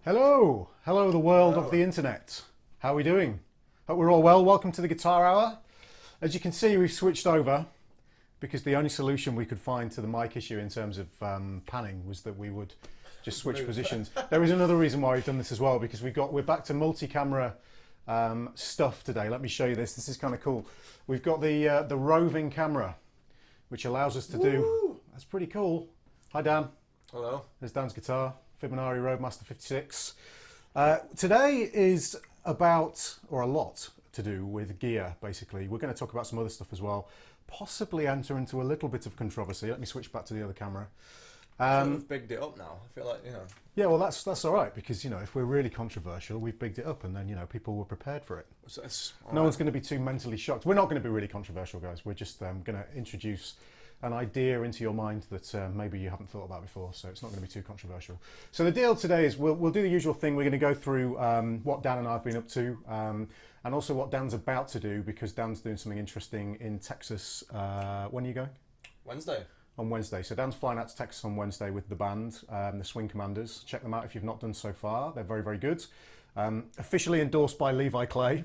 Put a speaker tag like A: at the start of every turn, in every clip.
A: Hello the world of the internet. How are we doing? Hope we're all well. Welcome to the Guitar Hour. As you can see, we've switched over because the only solution we could find to the mic issue in terms of panning was that we would just switch positions. There is another reason why we've done this as well, because we're back to multi-camera stuff today. Let me show you this. This is kind of cool. We've got the roving camera, which allows us to do. That's pretty cool. Hi Dan.
B: Hello.
A: There's Dan's guitar, Fibonacci Roadmaster 56. Today is about, or a lot to do with gear, basically. We're going to talk about some other stuff as well. Possibly enter into a little bit of controversy. Let me switch back to the other camera.
B: We've bigged it up now. I feel like,
A: Yeah, well, that's all right, because, if we're really controversial, we've bigged it up, and then, people were prepared for it.
B: So
A: No one's going to be too mentally shocked. We're not going to be really controversial, guys. We're just going to introduce an idea into your mind that maybe you haven't thought about before, so it's not going to be too controversial. So the deal today is we'll do the usual thing. We're going to go through what Dan and I have been up to, and also what Dan's about to do, because Dan's doing something interesting in Texas. When are you going?
B: Wednesday.
A: On Wednesday. So Dan's flying out to Texas on Wednesday with the band, the Swing Commanders. Check them out if you've not done so far. They're very, very good. Officially endorsed by Levi Clay.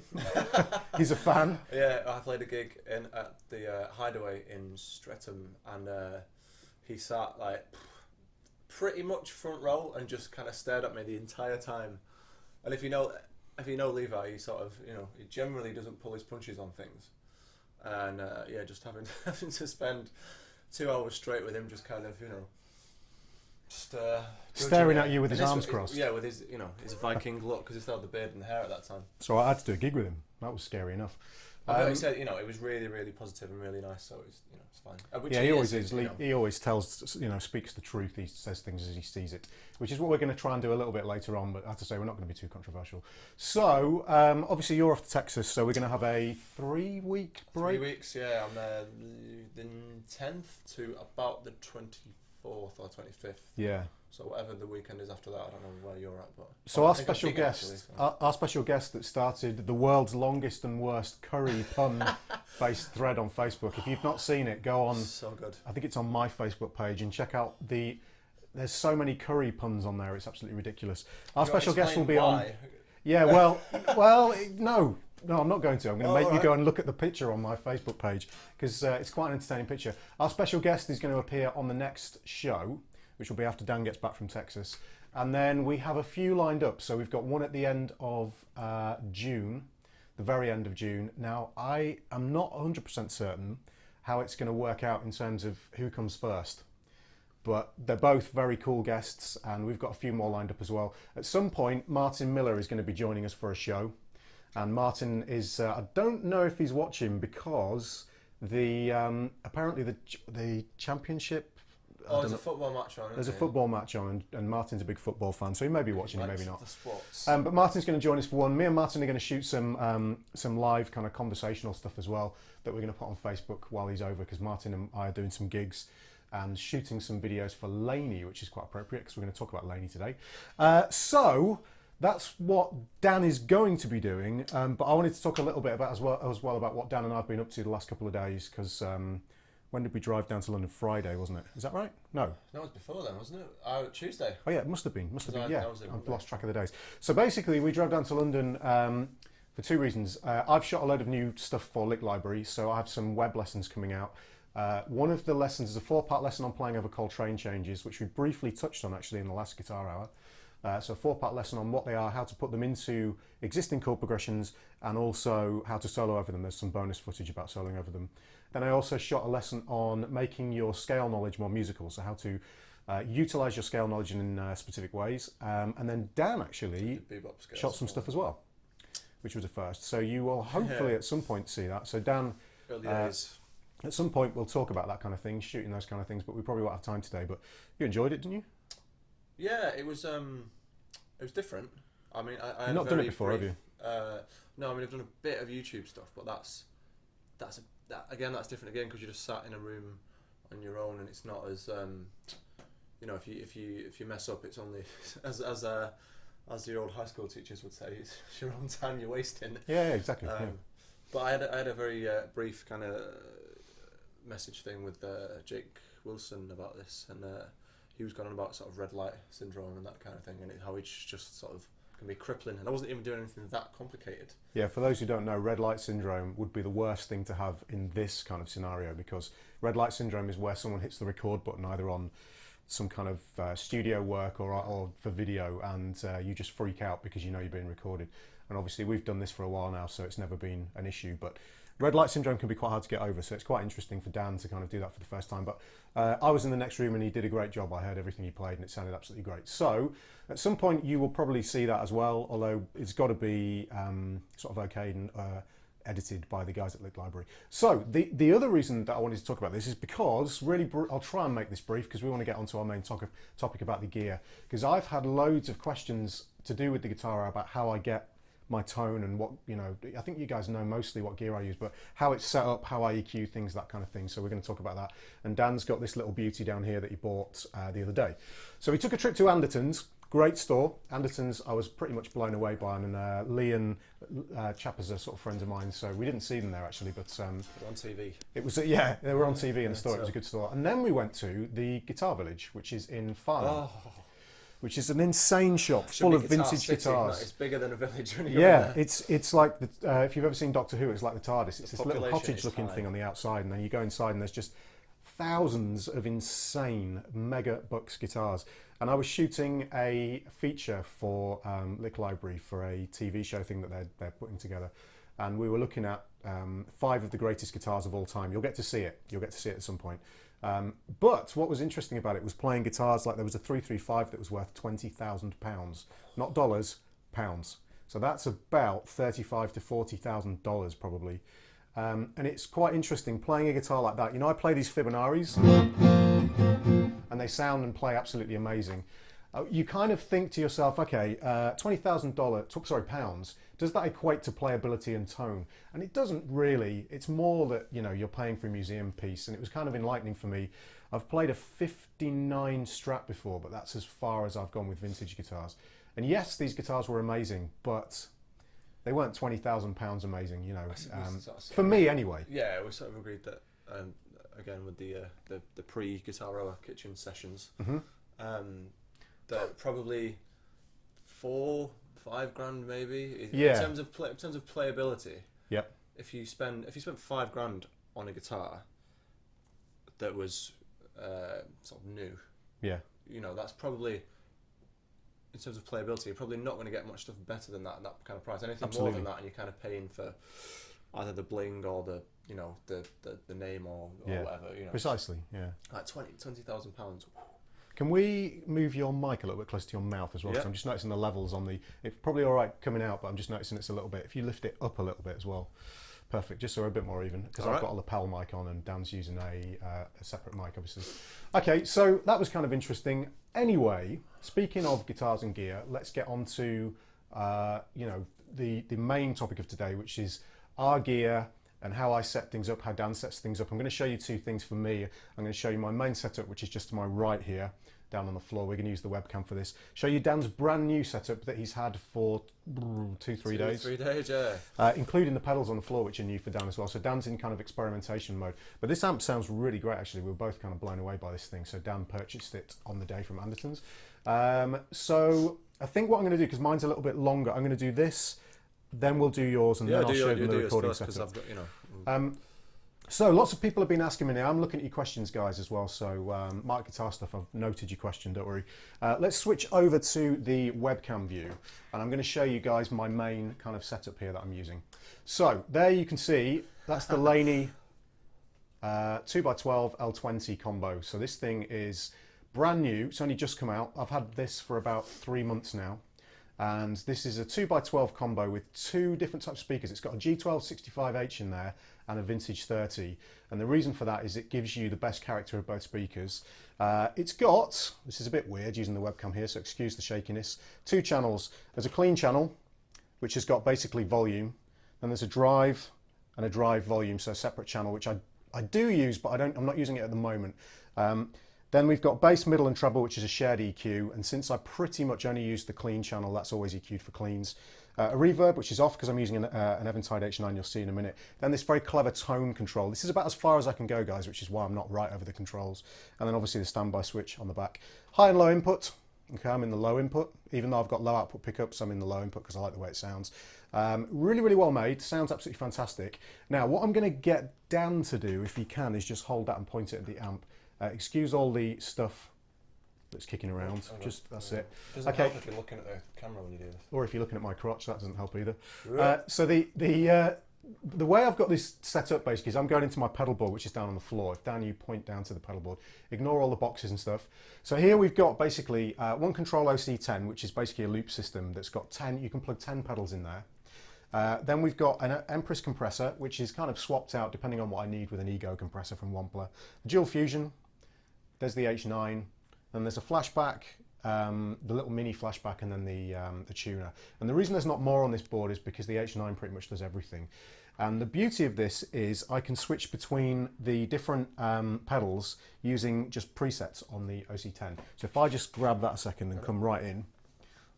A: He's a fan.
B: Yeah, I played a gig at the Hideaway in Streatham, and he sat like pretty much front row and just kind of stared at me the entire time. And if you know Levi, he sort of he generally doesn't pull his punches on things, and just having to spend 2 hours straight with him, just kind of just
A: staring at you with his arms crossed.
B: Yeah, with his his Viking look, because he still had the beard and the hair at that time.
A: So I had to do a gig with him. That was scary enough.
B: He said it was really, really positive and really nice. So it's it's fine.
A: Yeah, he always is. He always tells speaks the truth. He says things as he sees it, which is what we're going to try and do a little bit later on. But I have to say, we're not going to be too controversial. So obviously you're off to Texas, so we're going to have a 3-week break.
B: 3 weeks, yeah. I'm there the 10th to about the 24th or 25th.
A: Yeah.
B: So whatever the weekend is after that, I don't know where you're at, but
A: so our special guest, our special guest that started the world's longest and worst curry pun-based thread on Facebook. If you've not seen it, go on.
B: So good.
A: I think it's on my Facebook page, and check out there's so many curry puns on there. It's absolutely ridiculous. Our special guest will be on. Yeah, well, no, I'm not going to. I'm going to make you go and look at the picture on my Facebook page, because it's quite an entertaining picture. Our special guest is going to appear on the next show, which will be after Dan gets back from Texas. And then we have a few lined up. So we've got one at the end of June, the very end of June. Now, I am not 100% certain how it's going to work out in terms of who comes first. But they're both very cool guests, and we've got a few more lined up as well. At some point, Martin Miller is going to be joining us for a show. And Martin is, I don't know if he's watching, because apparently the championship.
B: There's a football match on.
A: There's a football match on, and Martin's a big football fan, so he may be watching, maybe not.
B: The sports.
A: But Martin's going to join us for one. Me and Martin are going to shoot some live kind of conversational stuff as well that we're going to put on Facebook while he's over, because Martin and I are doing some gigs and shooting some videos for Laney, which is quite appropriate because we're going to talk about Laney today. So that's what Dan is going to be doing. But I wanted to talk a little bit about as well about what Dan and I have been up to the last couple of days, because. When did we drive down to London? Friday, wasn't it? Is that right? No.
B: No, it was before then, wasn't it? Tuesday.
A: Oh yeah, it must have been. Yeah, I've lost track of the days. So basically, we drove down to London for two reasons. I've shot a load of new stuff for Lick Library, so I have some web lessons coming out. One of the lessons is a 4-part lesson on playing over Coltrane changes, which we briefly touched on actually in the last Guitar Hour. So a 4-part lesson on what they are, how to put them into existing chord progressions, and also how to solo over them. There's some bonus footage about soloing over them. Then I also shot a lesson on making your scale knowledge more musical, so how to utilise your scale knowledge in specific ways. And then Dan actually shot some stuff as well, which was a first. So you will hopefully at some point see that. So Dan, at some point we'll talk about that kind of thing, shooting those kind of things, but we probably won't have time today. But you enjoyed it, didn't you?
B: Yeah, it was different. I mean, I've
A: not done it before, have you?
B: No, I mean I've done a bit of YouTube stuff, but that's different again, because you're just sat in a room on your own, and it's not as if you mess up, it's only as the old high school teachers would say, it's your own time you're wasting.
A: Yeah, exactly.
B: But I had a very brief kind of message thing with Jake Wilson about this, and he was going on about sort of red light syndrome and that kind of thing, and how it's just sort of can be crippling. And I wasn't even doing anything that complicated.
A: Yeah, for those who don't know, red light syndrome would be the worst thing to have in this kind of scenario, because red light syndrome is where someone hits the record button either on some kind of studio work or for video, and you just freak out because you know you're being recorded. And obviously we've done this for a while now, so it's never been an issue, but red light syndrome can be quite hard to get over, so it's quite interesting for Dan to kind of do that for the first time. But I was in the next room and he did a great job. I heard everything he played and it sounded absolutely great. So at some point you will probably see that as well, although it's got to be sort of okayed and edited by the guys at Lick Library. So the other reason that I wanted to talk about this is because, really, I'll try and make this brief because we want to get onto our main topic about the gear, because I've had loads of questions to do with the guitar about how I get my tone and what, you know, I think you guys know mostly what gear I use, but how it's set up, how I EQ things, that kind of thing. So we're going to talk about that. And Dan's got this little beauty down here that he bought the other day. So he took a trip to Anderton's. Great store. Anderton's, I was pretty much blown away by them, and Lee and Chappers are sort of friends of mine, so we didn't see them there actually, but
B: on TV.
A: It was, yeah, they were on TV in the store. It was a good store. And then we went to the Guitar Village, which is in Farnham, which is an insane shop full of vintage guitars.
B: It's bigger than a village.
A: Yeah, it's like if you've ever seen Doctor Who, it's like the TARDIS. It's this little cottage-looking thing on the outside, and then you go inside, and there's just thousands of insane mega bucks guitars. And I was shooting a feature for Lick Library for a TV show thing that they're putting together, and we were looking at 5 of the greatest guitars of all time. You'll get to see it. You'll get to see it at some point. But what was interesting about it was playing guitars like there was a 335 that was worth £20,000, not dollars, pounds. So that's about $35,000 to $40,000 probably. And it's quite interesting playing a guitar like that. You know, I play these Fibonacci's and they sound and play absolutely amazing. You kind of think to yourself, okay, $20,000, pounds, does that equate to playability and tone? And it doesn't really. It's more that, you know, you're paying for a museum piece, and it was kind of enlightening for me. I've played a 59 Strat before, but that's as far as I've gone with vintage guitars. And yes, these guitars were amazing, but they weren't £20,000 amazing, you know, for me anyway.
B: Yeah, we sort of agreed that, again, with the pre-Guitar Rower kitchen sessions, that probably $4-5 maybe.
A: Yeah.
B: In terms of playability.
A: Yep.
B: If you spent £5 on a guitar that was sort of new.
A: Yeah.
B: You know, that's probably, in terms of playability, you're probably not going to get much stuff better than that kind of price. Anything more than that, and you're kind of paying for either the bling or the, you know, the name or whatever. You know,
A: precisely. Yeah.
B: Like £20,000.
A: Can we move your mic a little bit closer to your mouth as well? Yeah. I'm just noticing the levels on the. It's probably all right coming out, but I'm just noticing it's a little bit. If you lift it up a little bit as well, perfect. Just so we're a bit more even, because I've got a lapel mic on and Dan's using a separate mic, obviously. Okay, so that was kind of interesting. Anyway, speaking of guitars and gear, let's get on to you know, the main topic of today, which is our gear and how I set things up, how Dan sets things up. I'm going to show you 2 things for me. I'm going to show you my main setup, which is just to my right here, down on the floor. We're going to use the webcam for this. Show you Dan's brand new setup that he's had for 2-3 days.
B: 3 days, yeah.
A: Including the pedals on the floor, which are new for Dan as well. So Dan's in kind of experimentation mode. But this amp sounds really great, actually. We were both kind of blown away by this thing. So Dan purchased it on the day from Anderton's. So I think what I'm going to do, because mine's a little bit longer, I'm going to do this, then we'll do yours, and then I'll show you the recording setup.
B: I've got, you know.
A: So lots of people have been asking me now. I'm looking at your questions, guys, as well. So Mark Guitar Stuff, I've noted your question, don't worry. Let's switch over to the webcam view, and I'm going to show you guys my main kind of setup here that I'm using. So there you can see, that's the Laney 2x12 L20 combo. So this thing is brand new. It's only just come out. I've had this for about 3 months now. And this is a 2x12 combo with 2 different types of speakers. It's got a G12 65H in there and a Vintage 30. And the reason for that is it gives you the best character of both speakers. It's got, this is a bit weird using the webcam here, so excuse the shakiness, 2 channels. There's a clean channel, which has got basically volume. Then there's a drive and a drive volume, so a separate channel, which I do use, but I'm not using it at the moment. Then we've got bass, middle and treble, which is a shared EQ. And since I pretty much only use the clean channel, that's always EQ'd for cleans. A reverb, which is off because I'm using an Eventide H9, you'll see in a minute. Then this very clever tone control. This is about as far as I can go, guys, which is why I'm not right over the controls. And then obviously the standby switch on the back. High and low input. Okay, I'm in the low input. Even though I've got low output pickups, I'm in the low input because I like the way it sounds. Really, really well made. Sounds absolutely fantastic. Now, what I'm going to get Dan to do, if he can, is just hold that and point it at the amp. Excuse all the stuff that's kicking around. Just that's it.
B: Doesn't help if you're looking at the camera when you do this.
A: Or if you're looking at my crotch, that doesn't help either. So the way I've got this set up basically is I'm going into my pedal board, which is down on the floor. If Dan, you point down to the pedal board, ignore all the boxes and stuff. So here we've got basically one Control OC10, which is basically a loop system that's got 10. You can plug 10 pedals in there. Then we've got an Empress compressor, which is kind of swapped out depending on what I need with an Ego compressor from Wampler. Dual Fusion. There's the H9. Then there's a flashback, the little mini flashback, and then the tuner. And the reason there's not more on this board is because the H9 pretty much does everything. And the beauty of this is I can switch between the different pedals using just presets on the OC10. So if I just grab that a second and come right in,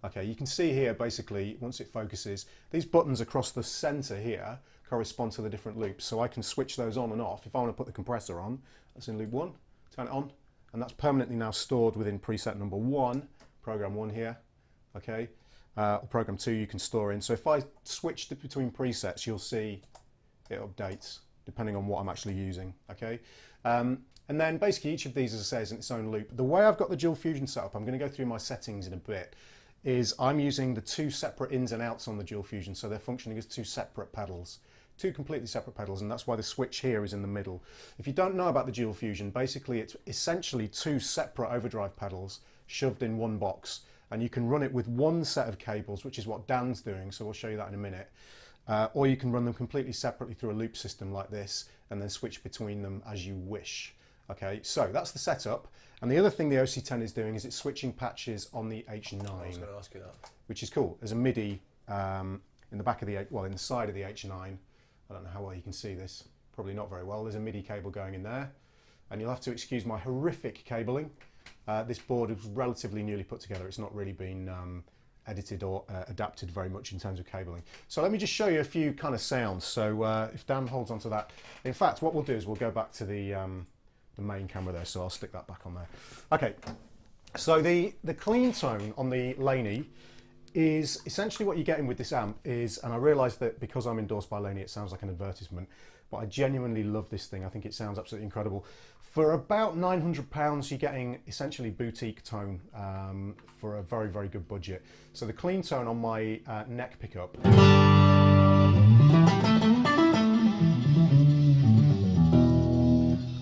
A: okay, you can see here basically, once it focuses, these buttons across the center here correspond to the different loops. So I can switch those on and off. If I want to put the compressor on, that's in loop 1, turn it on. And that's permanently now stored within preset number 1, program 1 here, okay? Or program 2 you can store in. So if I switch between presets, you'll see it updates depending on what I'm actually using, okay? And then basically each of these, as I say, is in its own loop. The way I've got the Dual Fusion set up, I'm going to go through my settings in a bit, is I'm using the 2 separate ins and outs on the Dual Fusion, so they're functioning as 2 separate pedals. 2 completely separate pedals, and that's why the switch here is in the middle. If you don't know about the Dual Fusion, basically it's essentially 2 separate overdrive pedals shoved in one box, and you can run it with one set of cables, which is what Dan's doing, so we'll show you that in a minute. Or you can run them completely separately through a loop system like this, and then switch between them as you wish. Okay, so that's the setup. And the other thing the OC10 is doing is it's switching patches on the H9.
B: I was going to ask you that.
A: Which is cool. There's a MIDI in the back of the, well, in the side of the H9. I don't know how well you can see this, probably not very well. There's a MIDI cable going in there, and you'll have to excuse my horrific cabling. This board is relatively newly put together. It's not really been edited or adapted very much in terms of cabling. So let me just show you a few kind of sounds. So if Dan holds onto that. In fact, what we'll do is we'll go back to the main camera there, so I'll stick that back on there. Okay, so the clean tone on the Laney is essentially what you're getting with this amp is, and I realise that because I'm endorsed by Laney it sounds like an advertisement, but I genuinely love this thing. I think it sounds absolutely incredible. For about £900 you're getting essentially boutique tone for a very, very good budget. So the clean tone on my neck pickup, and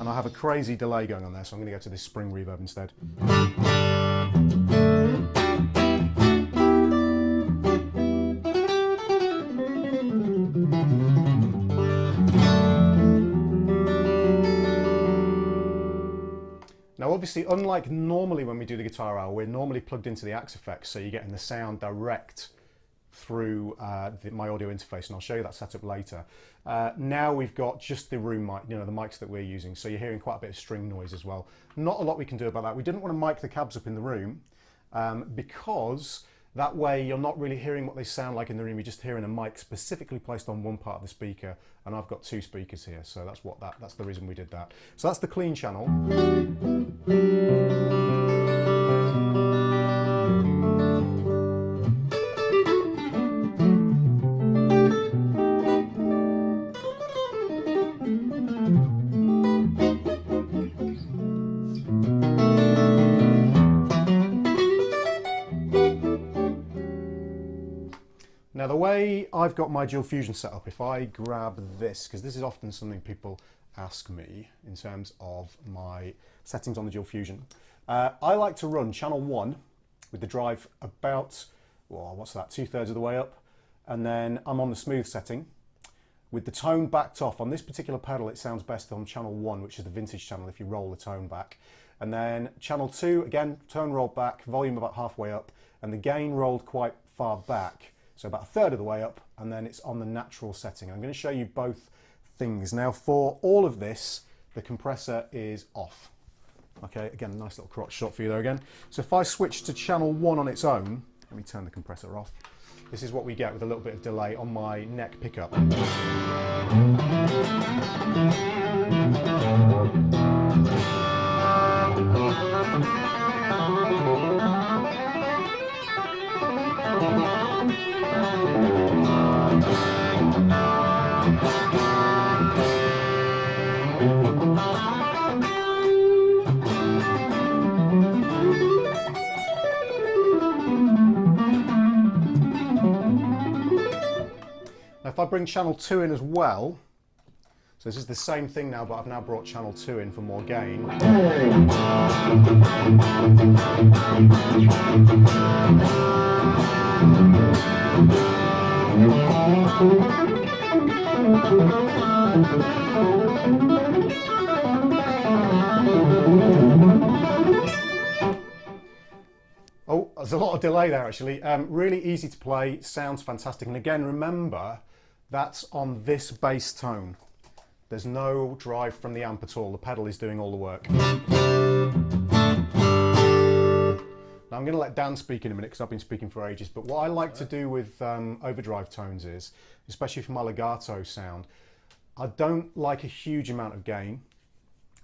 A: I have a crazy delay going on there, so I'm going to go to this spring reverb instead. Now obviously, unlike normally when we do the guitar hour, we're normally plugged into the Axe-Fx, so you're getting the sound direct through my audio interface, and I'll show you that setup later. Now we've got just the room mic, you know, the mics that we're using, so you're hearing quite a bit of string noise as well. Not a lot we can do about that. We didn't want to mic the cabs up in the room because that way you're not really hearing what they sound like in the room, you're just hearing a mic specifically placed on one part of the speaker, and I've got 2 speakers here, so that's the reason we did that. So that's the clean channel. Now the way I've got my Dual Fusion set up, if I grab this, because this is often something people ask me in terms of my settings on the Dual Fusion, I like to run channel 1 with the drive about, well, what's that, 2/3 of the way up, and then I'm on the smooth setting with the tone backed off. On this particular pedal it sounds best on channel 1, which is the vintage channel if you roll the tone back, and then channel 2, again, tone rolled back, volume about halfway up, and the gain rolled quite far back. So about 1/3 of the way up, and then it's on the natural setting. I'm going to show you both things. Now for all of this, the compressor is off. Okay, again, nice little crotch shot for you there again. So if I switch to channel 1 on its own, let me turn the compressor off. This is what we get with a little bit of delay on my neck pickup. Now if I bring channel 2 in as well, so this is the same thing now, but I've now brought channel 2 in for more gain. Oh, there's a lot of delay there actually. Really easy to play, sounds fantastic. And again, remember, that's on this bass tone. There's no drive from the amp at all. The pedal is doing all the work. Now I'm going to let Dan speak in a minute because I've been speaking for ages, but what I like to do with overdrive tones is, especially for my legato sound, I don't like a huge amount of gain.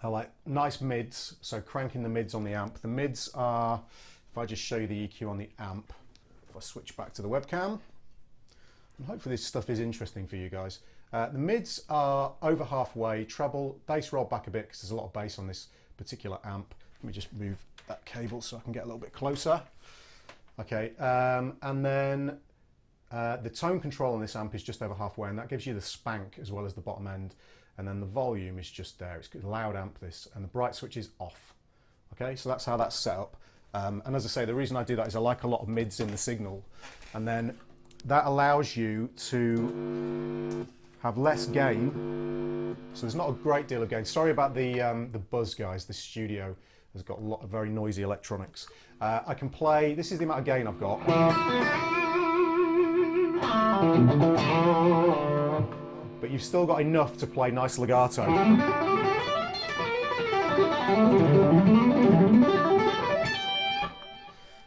A: I like nice mids, so cranking the mids on the amp. The mids are, if I just show you the EQ on the amp, if I switch back to the webcam, and hopefully this stuff is interesting for you guys. The mids are over halfway, treble, bass roll back a bit because there's a lot of bass on this particular amp. Let me just move that cable so I can get a little bit closer. Okay, and then the tone control on this amp is just over halfway, and that gives you the spank as well as the bottom end. And then the volume is just there. It's a loud amp this, and the bright switch is off. Okay, so that's how that's set up. And as I say, the reason I do that is I like a lot of mids in the signal, and then that allows you to have less gain. So there's not a great deal of gain. Sorry about the buzz, guys. The studio has got a lot of very noisy electronics. I can play, this is the amount of gain I've got. But you've still got enough to play nice legato.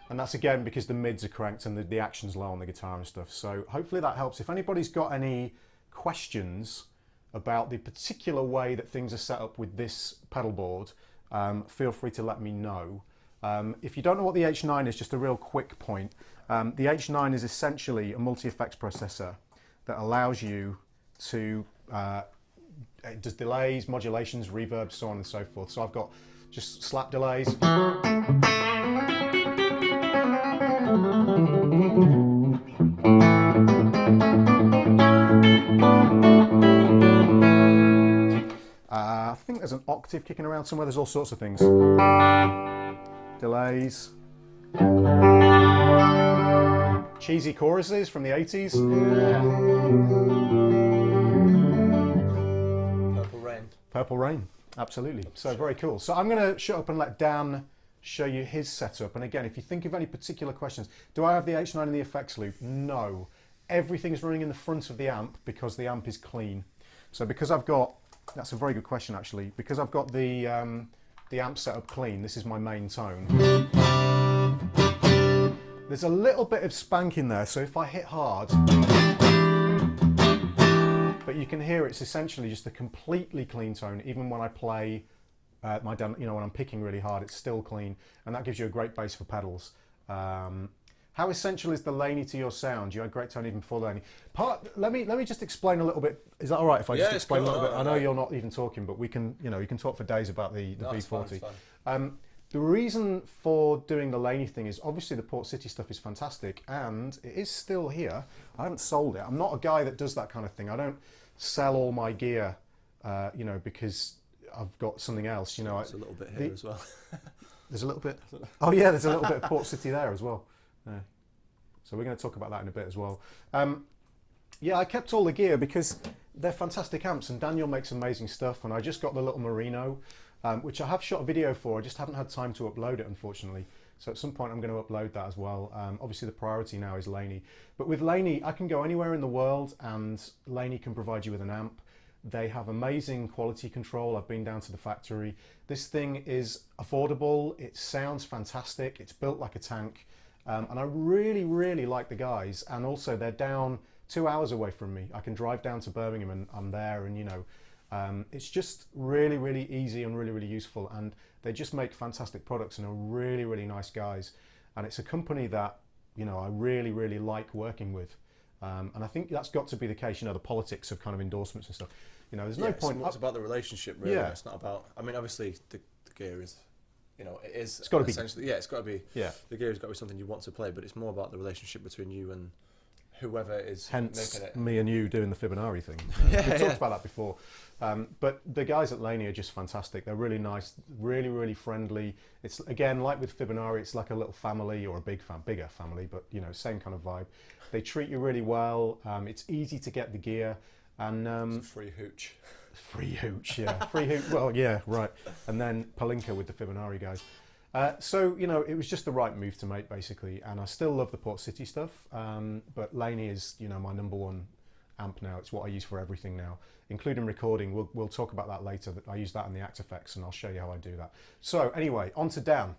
A: And that's again because the mids are cranked and the action's low on the guitar and stuff. So hopefully that helps. If anybody's got any questions about the particular way that things are set up with this pedal board, feel free to let me know. If you don't know what the H9 is, just a real quick point. The H9 is essentially a multi-effects processor that allows you to, it does delays, modulations, reverbs, so on and so forth. So I've got just slap delays. I think there's an octave kicking around somewhere. There's all sorts of things. Delays. Cheesy choruses from the 80s.
B: Purple Rain.
A: Purple Rain, absolutely. So very cool. So I'm going to shut up and let Dan show you his setup. And again, if you think of any particular questions, do I have the H9 in the effects loop? No. Everything's running in the front of the amp because the amp is clean. So because I've got, that's a very good question actually, because I've got the amp set up clean, this is my main tone. There's a little bit of spank in there, so if I hit hard, but you can hear it's essentially just a completely clean tone, even when I play my demo, you know, when I'm picking really hard, it's still clean, and that gives you a great bass for pedals. How essential is the Laney to your sound? You had great tone even before Laney. Let me just explain a little bit. Is that all right if I just explain a little bit? I know you're not even talking, but we can, you know, you can talk for days about the V40. The reason for doing the Laney thing is obviously the Port City stuff is fantastic, and it is still here. I haven't sold it. I'm not a guy that does that kind of thing. I don't sell all my gear, you know, because I've got something else. You know,
B: there's a little bit here as well.
A: There's a little bit. Oh yeah, there's a little bit of Port City there as well. Yeah. So we're going to talk about that in a bit as well. Yeah, I kept all the gear because they're fantastic amps, and Daniel makes amazing stuff. And I just got the little Merino, which I have shot a video for. I just haven't had time to upload it, unfortunately. So at some point I'm going to upload that as well. Obviously the priority now is Laney. But with Laney, I can go anywhere in the world and Laney can provide you with an amp. They have amazing quality control. I've been down to the factory. This thing is affordable. It sounds fantastic. It's built like a tank. And I really, really like the guys. And also they're down 2 hours away from me. I can drive down to Birmingham and I'm there, and it's just really, really easy and really, really useful. And they just make fantastic products and are really, really nice guys. And it's a company that, I really, really like working with. And I think that's got to be the case, the politics of kind of endorsements and stuff. There's no point.
B: It's about the relationship, really. Yeah. It's not about, obviously the gear is, it is.
A: It's got to be.
B: Yeah, it's got to be.
A: Yeah.
B: The gear has got to be something you want to play, but it's more about the relationship between you and whoever is
A: hence
B: making it.
A: Me and you doing the Fibonacci thing. We've talked about that before. But the guys at Laney are just fantastic. They're really nice, really, really friendly. It's, again, like with Fibonacci, it's like a little family or a bigger family, but same kind of vibe. They treat you really well. It's easy to get the gear, and
B: it's a free hooch.
A: Free hooch, yeah, free hooch. Well, yeah, right. And then Palinka with the Fibonacci guys. So it was just the right move to make, basically. And I still love the Port City stuff, but Laney is my number one amp now. It's what I use for everything now, including recording. We'll talk about that later. I use that in the Act FX, and I'll show you how I do that. So anyway, on to Dan.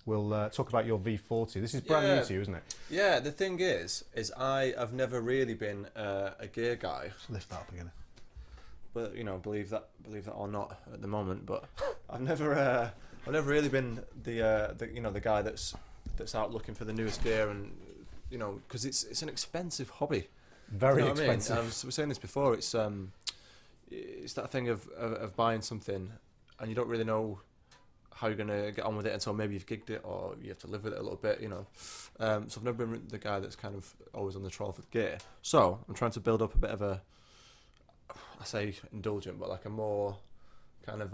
A: We'll talk about your V40. This is brand new to you, isn't it?
B: Yeah, the thing is I've never really been a gear guy.
A: Just lift that up again.
B: But believe that or not at the moment. But I've never really been the guy that's out looking for the newest gear, and because it's an expensive hobby.
A: Very expensive.
B: I was saying this before. It's that thing of buying something and you don't really know how you're going to get on with it until maybe you've gigged it or you have to live with it a little bit, So I've never been the guy that's kind of always on the trawl for gear. So I'm trying to build up a bit of a, I say indulgent, but like a more kind of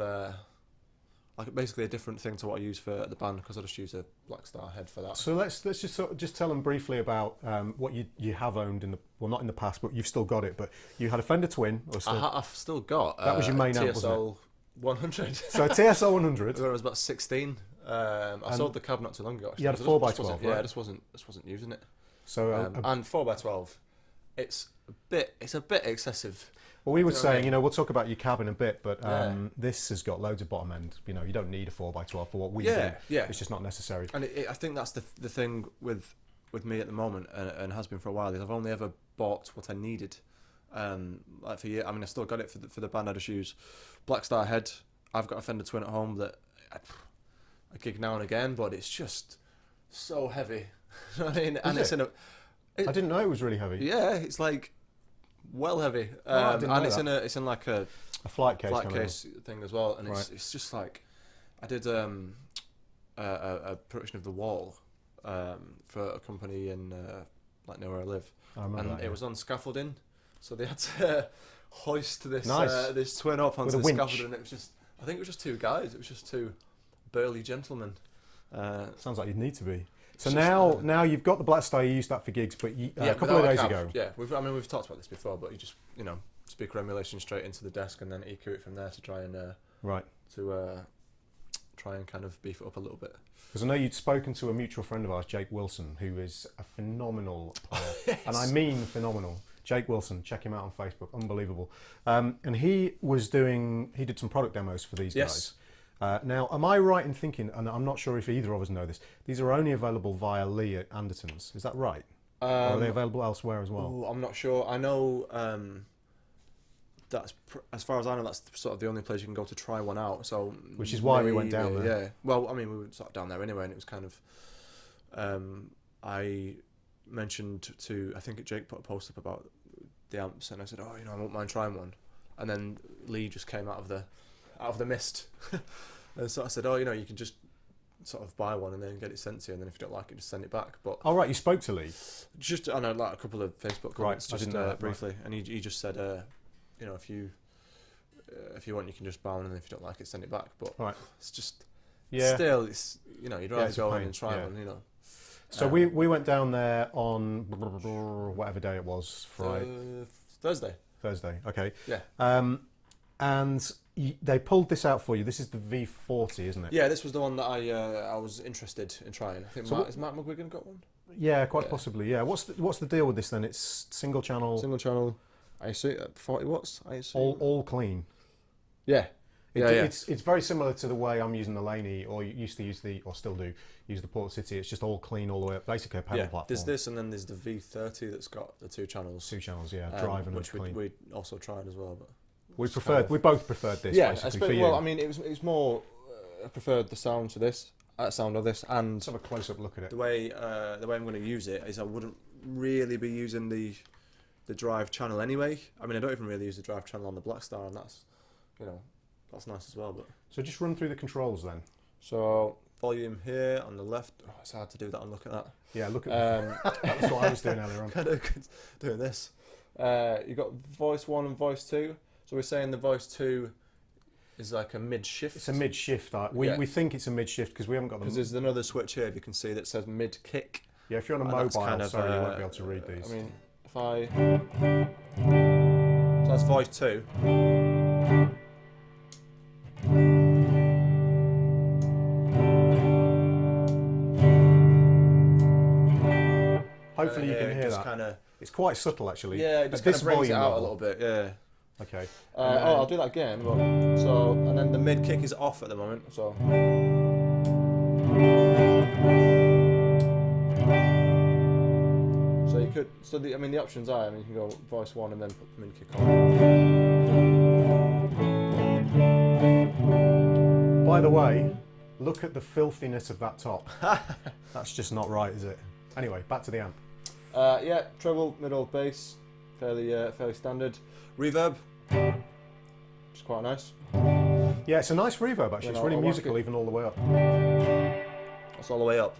B: like basically a different thing to what I use for the band, because I just use a Black Star head for that.
A: So let's just tell them briefly about what you have owned not in the past, but you've still got it. But you had a Fender Twin.
B: I've still got
A: that was your main amp,
B: TSL
A: wasn't it?
B: 100.
A: So TSL 100.
B: When I was about 16. I sold the cab not too long ago. Actually.
A: You had a 4x12, right?
B: Yeah, I just wasn't using it.
A: So
B: and 4x12, it's a bit excessive.
A: Well, we were saying, we'll talk about your cab in a bit, but this has got loads of bottom end. You don't need a 4x12 for what we do.
B: Yeah.
A: It's just not necessary.
B: And I think that's the thing with me at the moment, and has been for a while, is I've only ever bought what I needed. Like for years, I still got it for the band. I just use Black Star head. I've got a Fender Twin at home that I gig now and again, but it's just so heavy. You know what I mean? And it's in a.
A: I didn't know it was really heavy.
B: Yeah, it's like well heavy, and it's in like a
A: flight case
B: thing as well, and it's just like I did a production of The Wall for a company in like near where I live, and it was on scaffolding. So they had to hoist this this Twin up onto the scaffolding, and I think it was just two guys. It was just two burly gentlemen.
A: Sounds like you'd need to be. So now you've got the Black Star. You used that for gigs, but a couple of days ago.
B: Yeah, we've talked about this before, but you just speaker emulation straight into the desk and then EQ it from there to try and try and kind of beef it up a little bit. Because
A: I know you'd spoken to a mutual friend of ours, Jake Wilson, who is a phenomenal player,
B: yes.
A: And I mean phenomenal. Jake Wilson, check him out on Facebook, unbelievable. And he did some product demos for these guys. Now, am I right in thinking, and I'm not sure if either of us know this, these are only available via Lee at Andertons, is that right? Or are they available elsewhere as well?
B: I'm not sure. I know that's, as far as I know, that's sort of the only place you can go to try one out. So
A: which is why we went down there.
B: Yeah. Well, we were sort of down there anyway, and it was kind of, I mentioned to, I think Jake put a post up about the amps, and I said, I won't mind trying one. And then Lee just came out of the mist. And so I said, you can just sort of buy one and then get it sent to you, and then if you don't like it, just send it back. But
A: right, you spoke to Lee?
B: Just, I know, like a couple of Facebook comments, just briefly, and he just said, if you want, you can just buy one, and if you don't like it, send it back. But it's just, still, it's, you'd rather go in and try one,
A: So we went down there on whatever day it was,
B: Thursday,
A: okay.
B: Yeah.
A: And they pulled this out for you. This is the V40, isn't it?
B: Yeah, this was the one that I was interested in trying. I think has Matt McGuigan got one?
A: Yeah, quite possibly. Yeah. What's the deal with this then? It's single channel.
B: Single channel. IC at 40 watts. IC.
A: All clean.
B: Yeah.
A: It's very similar to the way I'm using the Laney, or used to use or still do use the Port City. It's just all clean all the way up, basically a pedal platform.
B: There's this, and then there's the V30 that's got the 2 channels.
A: 2 channels, yeah, drive and
B: which
A: clean.
B: we also tried as well, but
A: we both preferred this.
B: Yeah,
A: basically for you.
B: well, I mean, it was more. I preferred the sound to this, sound of this, and
A: let's have a close-up look at it.
B: The way I'm going to use it is I wouldn't really be using the drive channel anyway. I mean, I don't even really use the drive channel on the Blackstar, and that's that's nice as well. But
A: so just run through the controls then.
B: So volume here on the left. Oh, it's hard to do that and look at that.
A: Yeah, look at that's what I was doing earlier on.
B: Kind of doing this. You've got voice 1 and voice 2. So we're saying the voice 2 is like a mid shift.
A: It's a mid shift. We think it's a mid shift because we haven't got them.
B: Because there's another switch here, if you can see, that says mid kick.
A: Yeah, if you're on a mobile,
B: kind of,
A: sorry, you won't be able to read these.
B: I mean, if so that's voice 2.
A: Hopefully you can hear that. It's quite subtle actually.
B: Yeah, it just kind of brings it out a little bit. Yeah.
A: Okay.
B: I'll do that again. But, and then the mid kick is off at the moment. So. So you could. So the options are. I mean, you can go voice 1 and then put the mid kick on.
A: By the way, look at the filthiness of that top. That's just not right, is it? Anyway, back to the amp.
B: Yeah, treble, middle, bass, fairly standard. Reverb, which is quite nice.
A: Yeah, it's a nice reverb actually. It's really musical even all the way up.
B: That's all the way up.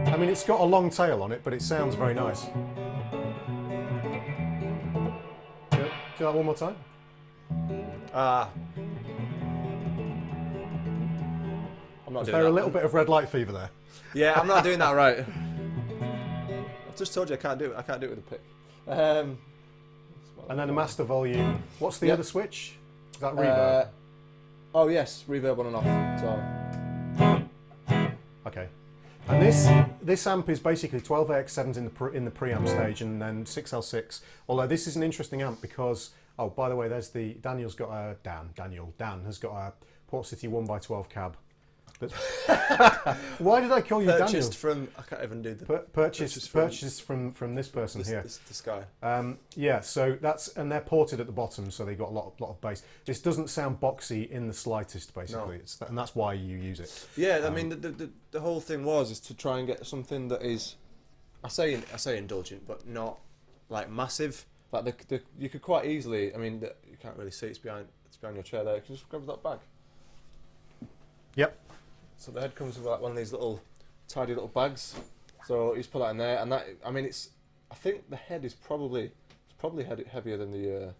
A: I mean, it's got a long tail on it, but it sounds very nice. Yeah, do that one more time.
B: I'm not
A: Is
B: doing
A: there
B: that.
A: a little bit of red light fever there?
B: Yeah, I'm not doing that right. I've just told you I can't do it. I can't do it with a pick.
A: And then the master volume. What's the other switch? Is that reverb?
B: Oh yes, reverb on and off. So.
A: Okay. And this amp is basically 12 AX7s in the preamp stage, and then 6L6. Although this is an interesting amp because, oh, by the way, there's Dan has got a Port City 1x12 cab. Why did I call you Daniel?
B: Purchased from, I can't even do the
A: purchased from this person here.
B: This guy.
A: Yeah, so and they're ported at the bottom, so they got a lot of bass. This doesn't sound boxy in the slightest, basically. No. And that's why you use it.
B: Yeah, I mean the whole thing is to try and get something that is, I say indulgent, but not like massive. Like you could quite easily. I mean, you can't really see it's behind your chair there. You can just grab that bag.
A: Yep.
B: So the head comes with like one of these little tidy little bags. So you just put that in there, and that, I mean, I think the head is probably heavier than the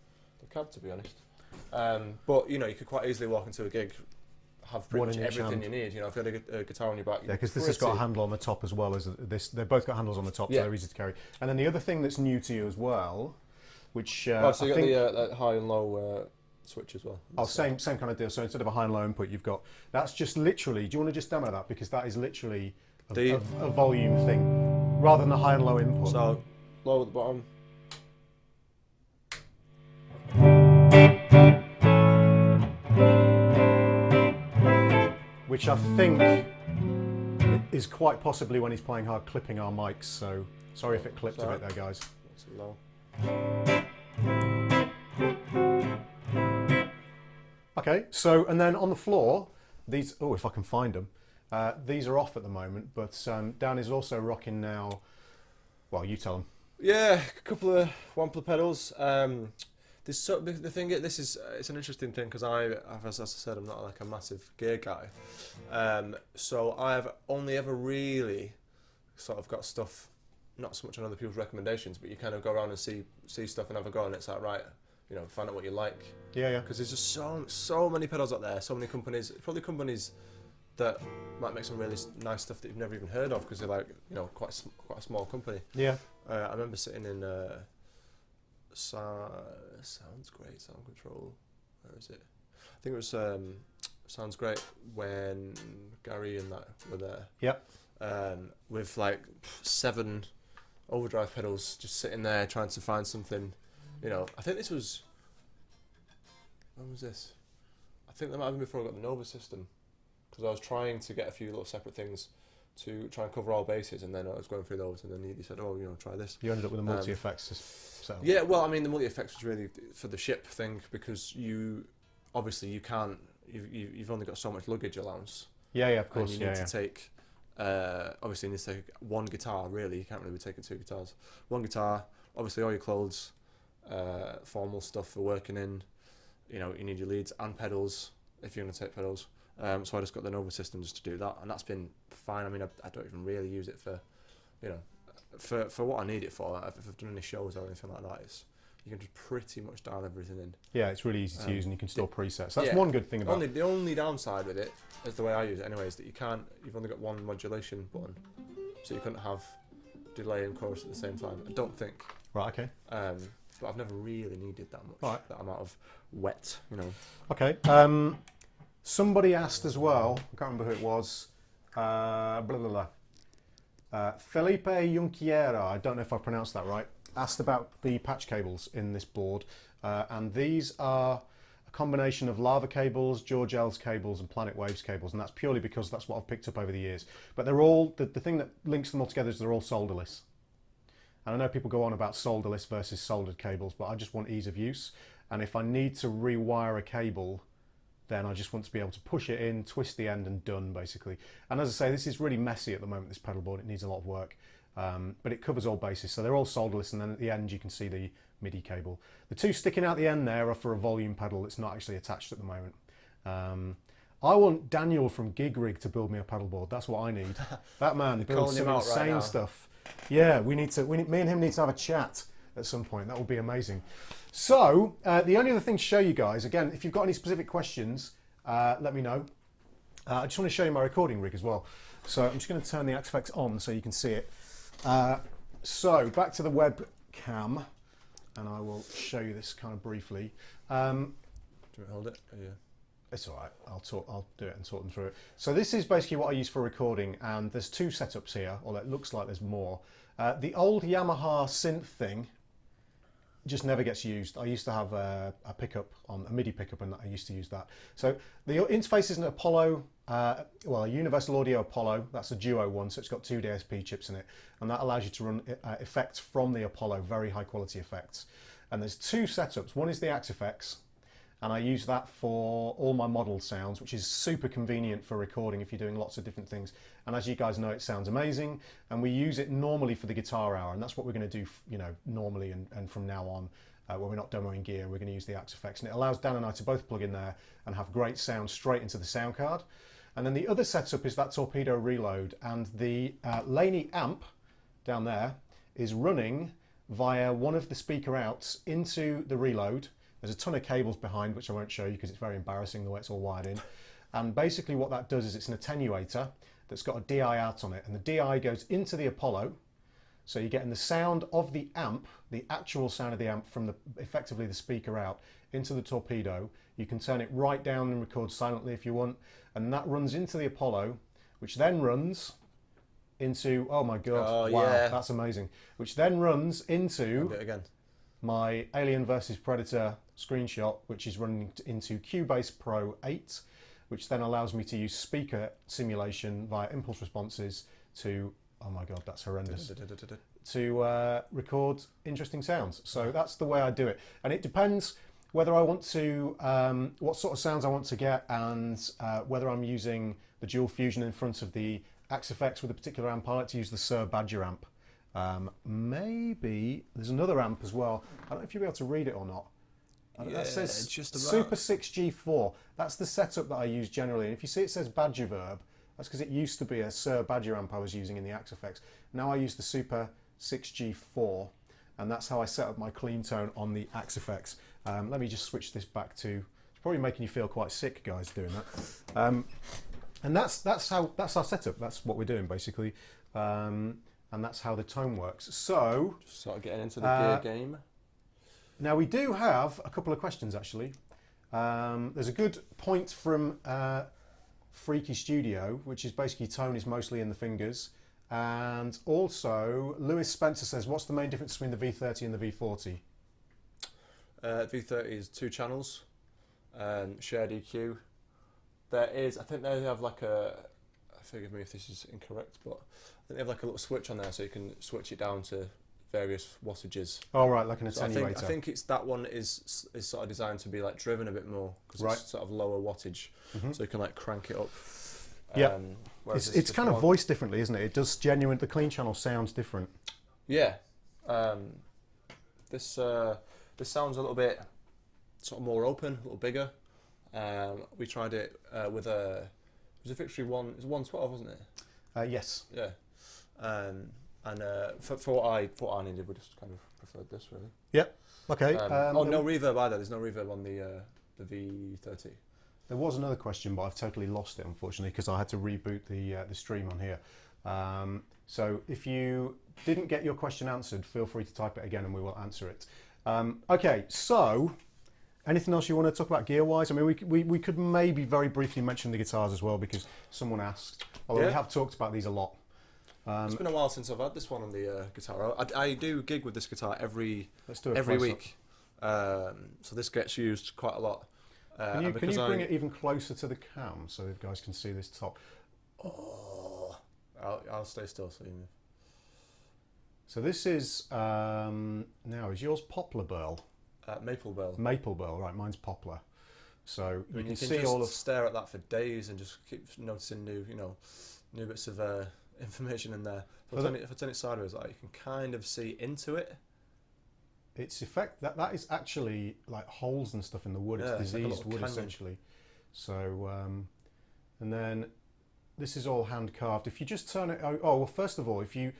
B: cab, to be honest. But you could quite easily walk into a gig, have pretty much everything you need. If you had a guitar on your back.
A: Yeah, because this has got a handle on the top as well as this. They've both got handles on the top, so they're easy to carry. And then the other thing that's new to you as well, which
B: so you got the high and low switch as well.
A: Same kind of deal. So instead of a high and low input, you've got that's just literally. Do you want to just demo that, because that is literally a volume thing rather than a high and low input.
B: So low at the bottom.
A: Which I think is quite possibly when he's playing hard clipping our mics. So sorry if it clipped a bit there, guys.
B: That's low.
A: Okay, so and then on the floor, these, if I can find them, these are off at the moment, but Dan is also rocking now, well, you tell him.
B: Yeah, a couple of Wampler pedals. The thing, it's an interesting thing because as I said, I'm not like a massive gear guy. So I've only ever really sort of got stuff, not so much on other people's recommendations, but you kind of go around and see stuff and have a go, and it's like, right, find out what you like.
A: Yeah.
B: Because there's just so many pedals out there, so many companies, probably companies that might make some really nice stuff that you've never even heard of because they're like, quite a small company.
A: Yeah.
B: I remember sitting in Sounds Great, Sound Control. Where is it? I think it was Sounds Great when Gary and that were there.
A: Yep.
B: With like 7 overdrive pedals, just sitting there trying to find something. You know, I think this was. When was this? I think that might have been before I got the Nova system, because I was trying to get a few little separate things to try and cover all bases, and then I was going through those, and then he said, "Oh, you know, try this."
A: You ended up with a multi-effects setup.
B: Yeah, well, I mean, the multi-effects was really for the ship thing, because you can't. You've only got so much luggage allowance.
A: Yeah, of course.
B: And you need to take. Obviously, you need to take one guitar. Really, you can't really be taking two guitars. One guitar. Obviously, all your clothes, formal stuff for working in. You know, you need your leads and pedals if you're going to take pedals. So I just got the Nova system just to do that, and that's been fine. I mean, I don't even really use it for, you know, for what I need it for. If I've done any shows or anything like that, you can just pretty much dial everything in.
A: Yeah, it's really easy to use, and you can store presets. That's one good thing about
B: it. The only downside with it, is the way I use it anyway, is that you've only got one modulation button, so you couldn't have delay and chorus at the same time. I don't think.
A: Right. Okay.
B: But I've never really needed that much.
A: Right.
B: That amount of wet, you know.
A: Okay. Somebody asked as well. I can't remember who it was. Felipe Junquiera. I don't know if I pronounced that right. Asked about the patch cables in this board, and these are a combination of Lava cables, George L's cables, and Planet Waves cables, and that's purely because that's what I've picked up over the years. But they're all the thing that links them all together is they're all solderless. And I know people go on about solderless versus soldered cables, but I just want ease of use. And if I need to rewire a cable, then I just want to be able to push it in, twist the end, and done, basically. And as I say, this is really messy at the moment, this pedal board. It needs a lot of work. But it covers all bases. So they're all solderless, and then at the end you can see the MIDI cable. The two sticking out the end there are for a volume pedal that's not actually attached at the moment. I want Daniel from Gig Rig to build me a pedal board. That's what I need. That man builds some insane stuff. Yeah, me and him need to have a chat at some point. That would be amazing. So, the only other thing to show you guys, again, if you've got any specific questions, let me know. I just want to show you my recording rig as well. So I'm just going to turn the Axe-Fx on so you can see it. So, back to the webcam, and I will show you this kind of briefly.
B: Do you hold it? Yeah.
A: It's all right. I'll do it and talk them through it. So this is basically what I use for recording, and there's two setups here, or it looks like there's more. The old Yamaha synth thing just never gets used. I used to have a pickup on a MIDI pickup, and I used to use that. So the interface is an Apollo, a Universal Audio Apollo. That's a Duo one, so it's got two DSP chips in it, and that allows you to run effects from the Apollo, very high quality effects. And there's two setups. One is the Axe-Fx, and I use that for all my model sounds, which is super convenient for recording if you're doing lots of different things. And as you guys know, it sounds amazing, and we use it normally for the guitar hour, and that's what we're going to do, you know, normally and from now on. When we're not demoing gear, we're going to use the Axe-Fx, and it allows Dan and I to both plug in there and have great sound straight into the sound card. And then the other setup is that Torpedo Reload, and the Laney amp down there is running via one of the speaker outs into the Reload. There's a ton of cables behind, which I won't show you because it's very embarrassing the way it's all wired in. And basically what that does is it's an attenuator that's got a DI out on it, and the DI goes into the Apollo, so you're getting the sound of the amp, the actual sound of the amp from effectively the speaker out into the Torpedo. You can turn it right down and record silently if you want, and that runs into the Apollo, which then runs into, oh my god, wow, yeah. That's amazing, which then runs into my Alien vs Predator screenshot, which is running into Cubase Pro 8, which then allows me to use speaker simulation via impulse responses to, oh my god, that's horrendous, to record interesting sounds. So that's the way I do it, and it depends whether I want to, what sort of sounds I want to get, and whether I'm using the dual fusion in front of the Axe-Fx with a particular amp. I like to use the Sir Badger amp. Maybe there's another amp as well. I don't know if you'll be able to read it or not.
B: Yeah,
A: that says
B: just about.
A: Super 6G4. That's the setup that I use generally. And if you see it says Badger Verb, that's because it used to be a Sir Badger amp I was using in the Axe-Fx. Now I use the Super 6G4, and that's how I set up my clean tone on the Axe-Fx. Let me just switch this back to. It's probably making you feel quite sick, guys, doing that. And that's our setup. That's what we're doing basically. And that's how the tone works. So,
B: just sort of getting into the gear game.
A: Now we do have a couple of questions actually. There's a good point from Freaky Studio, which is basically tone is mostly in the fingers, And also, Lewis Spencer says, what's the main difference between the V30 and the V40?
B: V30 is 2 channels, shared EQ. There is, I think they have like forgive me if this is incorrect, but I think they have like a little switch on there so you can switch it down to various wattages.
A: Oh, right, like an
B: So
A: attenuator.
B: I think it's that one is sort of designed to be like driven a bit more because it's sort of lower wattage, so you can like crank it up.
A: Yeah, it's kind of
B: one,
A: voiced differently, isn't it? It does genuine. The clean channel sounds different.
B: Yeah, this sounds a little bit sort of more open, a little bigger. We tried it with it was a Victory one. It was 112, wasn't it?
A: Yes.
B: Yeah. And for what I needed, we just kind of preferred this really.
A: Yep. Okay.
B: No reverb either. There's no reverb on the V30.
A: There was another question, but I've totally lost it, unfortunately, because I had to reboot the stream on here. So if you didn't get your question answered, feel free to type it again and we will answer it. Okay, so anything else you want to talk about gear-wise? I mean, we could maybe very briefly mention the guitars as well, because someone asked, although we have talked about these a lot.
B: It's been a while since I've had this one on the guitar. I do gig with this guitar every week, so this gets used quite a lot.
A: Can you bring it even closer to the cam so you guys can see this top?
B: Oh, I'll stay still so you know.
A: So this is, now is yours Poplar Burl?
B: Maple Burl.
A: Maple Burl, right, mine's Poplar. So you can see
B: just
A: all of...
B: stare at that for days and just keep noticing new bits of information in there. If I turn it sideways, like, you can kind of see into it.
A: It's that is actually like holes and stuff in the wood. It's diseased wood essentially. So, and then this is all hand carved. If you just turn it, well, first of all, if you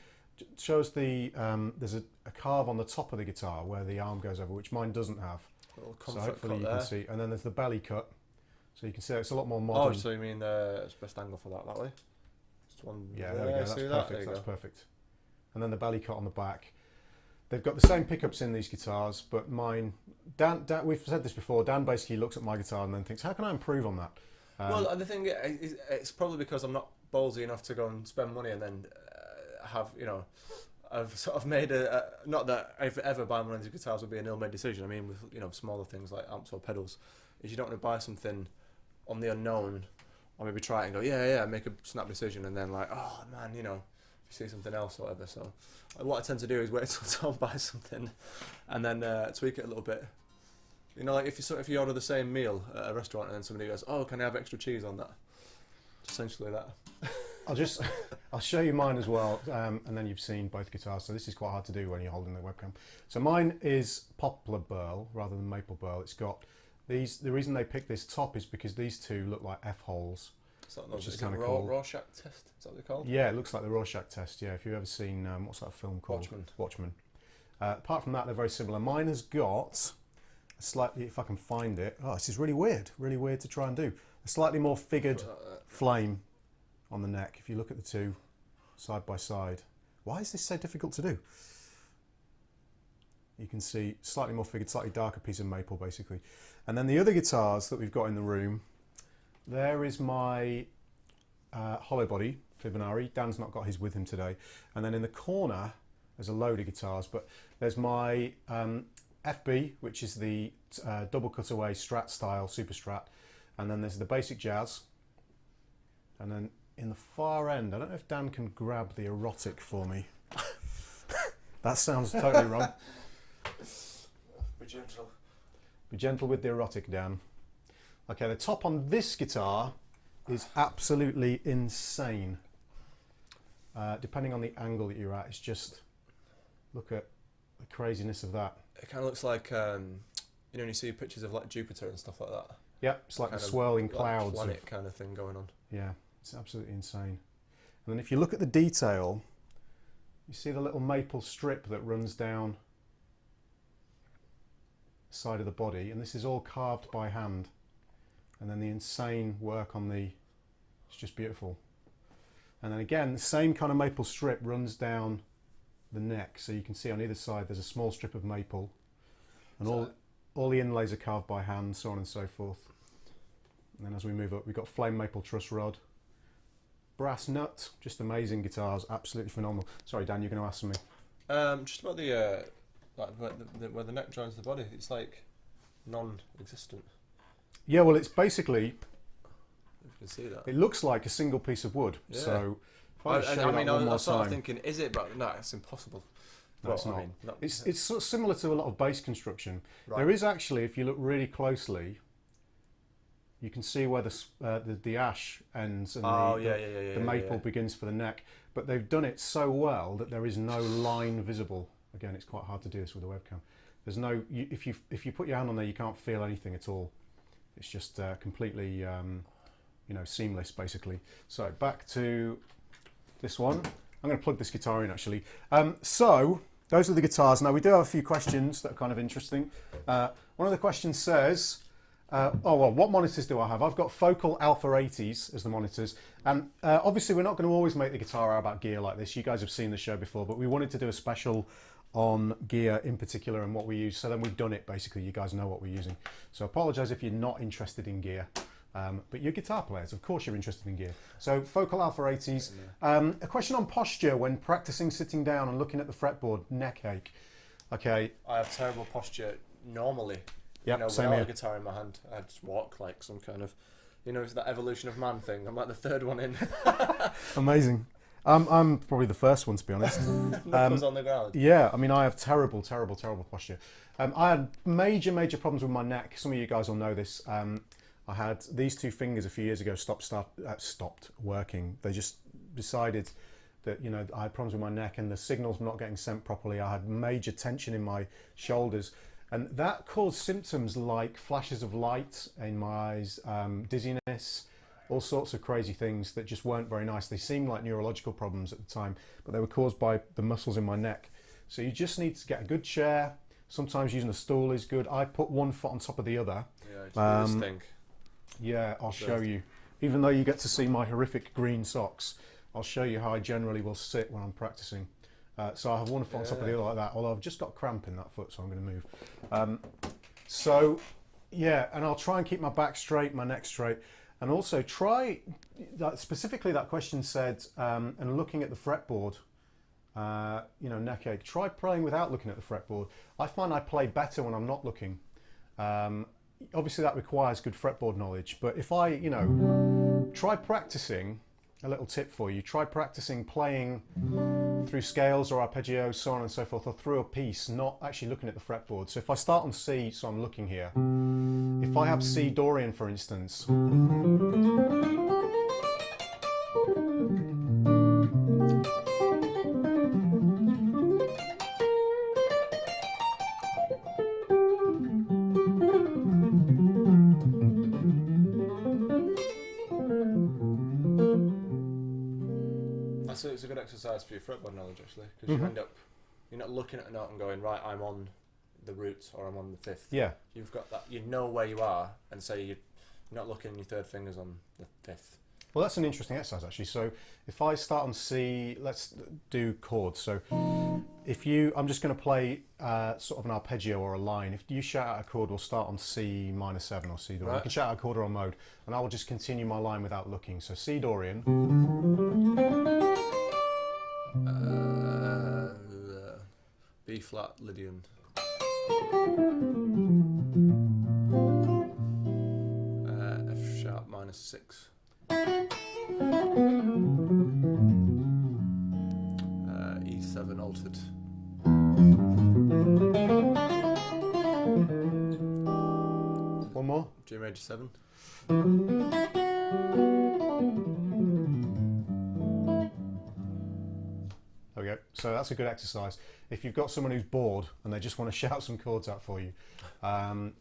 A: shows the there's a carve on the top of the guitar where the arm goes over, which mine doesn't have. So hopefully you can see. And then there's the belly cut, so you can see it's a lot more modern.
B: Oh, so you mean it's best angle for that way? Just one.
A: Yeah, there we go. That's perfect. That's perfect. And then the belly cut on the back. They've got the same pickups in these guitars, but mine, Dan, we've said this before, Dan basically looks at my guitar and then thinks, how can I improve on that?
B: Well, the thing is, it's probably because I'm not ballsy enough to go and spend money and then I've sort of made not that if ever buying one of these guitars would be an ill-made decision. I mean, with smaller things like amps or pedals, is you don't want to buy something on the unknown, or maybe try it and go, yeah, make a snap decision, and then like, oh man, if you see something else or whatever. So what I tend to do is wait till someone buys something, and then tweak it a little bit. Like if you order the same meal at a restaurant and then somebody goes, oh, can I have extra cheese on that? Essentially that.
A: I'll show you mine as well, and then you've seen both guitars. So this is quite hard to do when you're holding the webcam. So mine is Poplar Burl rather than Maple Burl. It's got these. The reason they picked this top is because these two look like F holes.
B: Which is kind of cool. Rorschach test, is that what they're called?
A: Yeah, it looks like the Rorschach test. Yeah, if you've ever seen what's that film called? Watchmen. Apart from that, they're very similar. Mine has got a slightly, if I can find it. Oh, this is really weird to try and do. A slightly more figured flame on the neck. If you look at the two side by side, why is this so difficult to do? You can see slightly more figured, slightly darker piece of maple, basically. And then the other guitars that we've got in the room. There is my hollow body Fibonari. Dan's not got his with him today. And then in the corner, there's a load of guitars, but there's my FB, which is the double cutaway Strat style, Super Strat. And then there's the basic Jazz. And then in the far end, I don't know if Dan can grab the erotic for me. That sounds totally wrong.
B: Be gentle.
A: Be gentle with the erotic, Dan. Okay, the top on this guitar is absolutely insane. Depending on the angle that you're at, it's just, look at the craziness of that.
B: It kind of looks like, when you see pictures of like Jupiter and stuff like that.
A: Yep, it's like the swirling clouds.
B: Planet kind of thing going on.
A: Yeah, it's absolutely insane. And then if you look at the detail, you see the little maple strip that runs down the side of the body, and this is all carved by hand. And then the insane work on it's just beautiful. And then again, the same kind of maple strip runs down the neck. So you can see on either side, there's a small strip of maple. And all the inlays are carved by hand, so on and so forth. And then as we move up, we've got flame maple truss rod. Brass Nut, just amazing guitars, absolutely phenomenal. Sorry, Dan, you're going to ask me.
B: Just about the like where the neck joins the body. It's like non-existent.
A: Yeah, well, it's basically,
B: If you can see that.
A: it looks like a single piece of wood.
B: Yeah.
A: So, if
B: I
A: show
B: mean,
A: that one
B: I
A: more
B: was sort of
A: time.
B: thinking, is it? But no, it's impossible.
A: No, it's
B: Well, I
A: not.
B: mean, not-
A: It's sort of similar to a lot of bass construction.
B: Right.
A: There is actually, if you look really closely, you can see where the ash ends and the maple begins for the neck. But they've done it so well that there is no line visible. Again, it's quite hard to do this with a webcam. There's no, if you put your hand on there, you can't feel anything at all. It's just completely, you know, seamless basically. So back to this one. I'm going to plug this guitar in actually. So those are the guitars. Now we do have a few questions that are kind of interesting. One of the questions says, what monitors do I have? I've got Focal Alpha 80s as the monitors. And obviously we're not going to always make the guitar about gear like this. You guys have seen the show before, but we wanted to do a special on gear in particular and what we use. So then we've done it basically. You guys know what we're using. So I apologise if you're not interested in gear. But you're guitar players, of course you're interested in gear. So Focal Alpha 80s. A question on posture when practicing sitting down and looking at the fretboard, neck ache. Okay.
B: I have terrible posture normally.
A: Yep,
B: You know,
A: same
B: without
A: here.
B: a guitar in my hand, I just walk like some kind of, you know, it's that evolution of man thing. I'm like the third one in.
A: Amazing. I'm probably the first one to be honest.
B: Knuckles on the ground.
A: Yeah, I mean I have terrible posture. I had major problems with my neck. Some of you guys will know this. I had these two fingers a few years ago stopped working. They just decided that, you know, I had problems with my neck and the signals were not getting sent properly. I had major tension in my shoulders, and that caused symptoms like flashes of light in my eyes, dizziness, all sorts of crazy things that just weren't very nice. They seemed like neurological problems at the time, but they were caused by the muscles in my neck. So you just need to get a good chair. Sometimes using a stool is good. I put one foot on top of the other.
B: Yeah, just do this thing.
A: Yeah, I'll show you. Even though you get to see my horrific green socks, I'll show you how I generally will sit when I'm practicing. So I have one foot on top of the other like that, although I've just got cramp in that foot, so I'm going to move. So, yeah, and I'll try and keep my back straight, my neck straight, and also try, specifically that question said, and looking at the fretboard, you know, neck ache, try playing without looking at the fretboard. I find I play better when I'm not looking. Obviously that requires good fretboard knowledge, but if I, you know, try practicing, a little tip for you, try practicing playing through scales or arpeggios, so on and so forth, or through a piece, not actually looking at the fretboard. So if I start on C, so I'm looking here, if I have C Dorian, for instance,
B: So it's a good exercise for your fretboard knowledge actually, because you end up, you're not looking at a note and going, right, I'm on the root or I'm on the fifth.
A: yeah.
B: You've got that, you know where you are, and say you're not looking at your third fingers on the fifth.
A: Well, that's an interesting exercise actually. So if I start on C, let's do chords. So if you, I'm just going to play sort of an arpeggio or a line. If you shout out a chord, we'll start on C minor 7 or C Dorian.
B: Right.
A: I can shout out a chord or a mode, and I will just continue my line without looking. So C Dorian.
B: B flat Lydian. F sharp minor 6. E7 altered.
A: One more.
B: G major 7.
A: There we go. So that's a good exercise. If you've got someone who's bored and they just want to shout some chords out for you,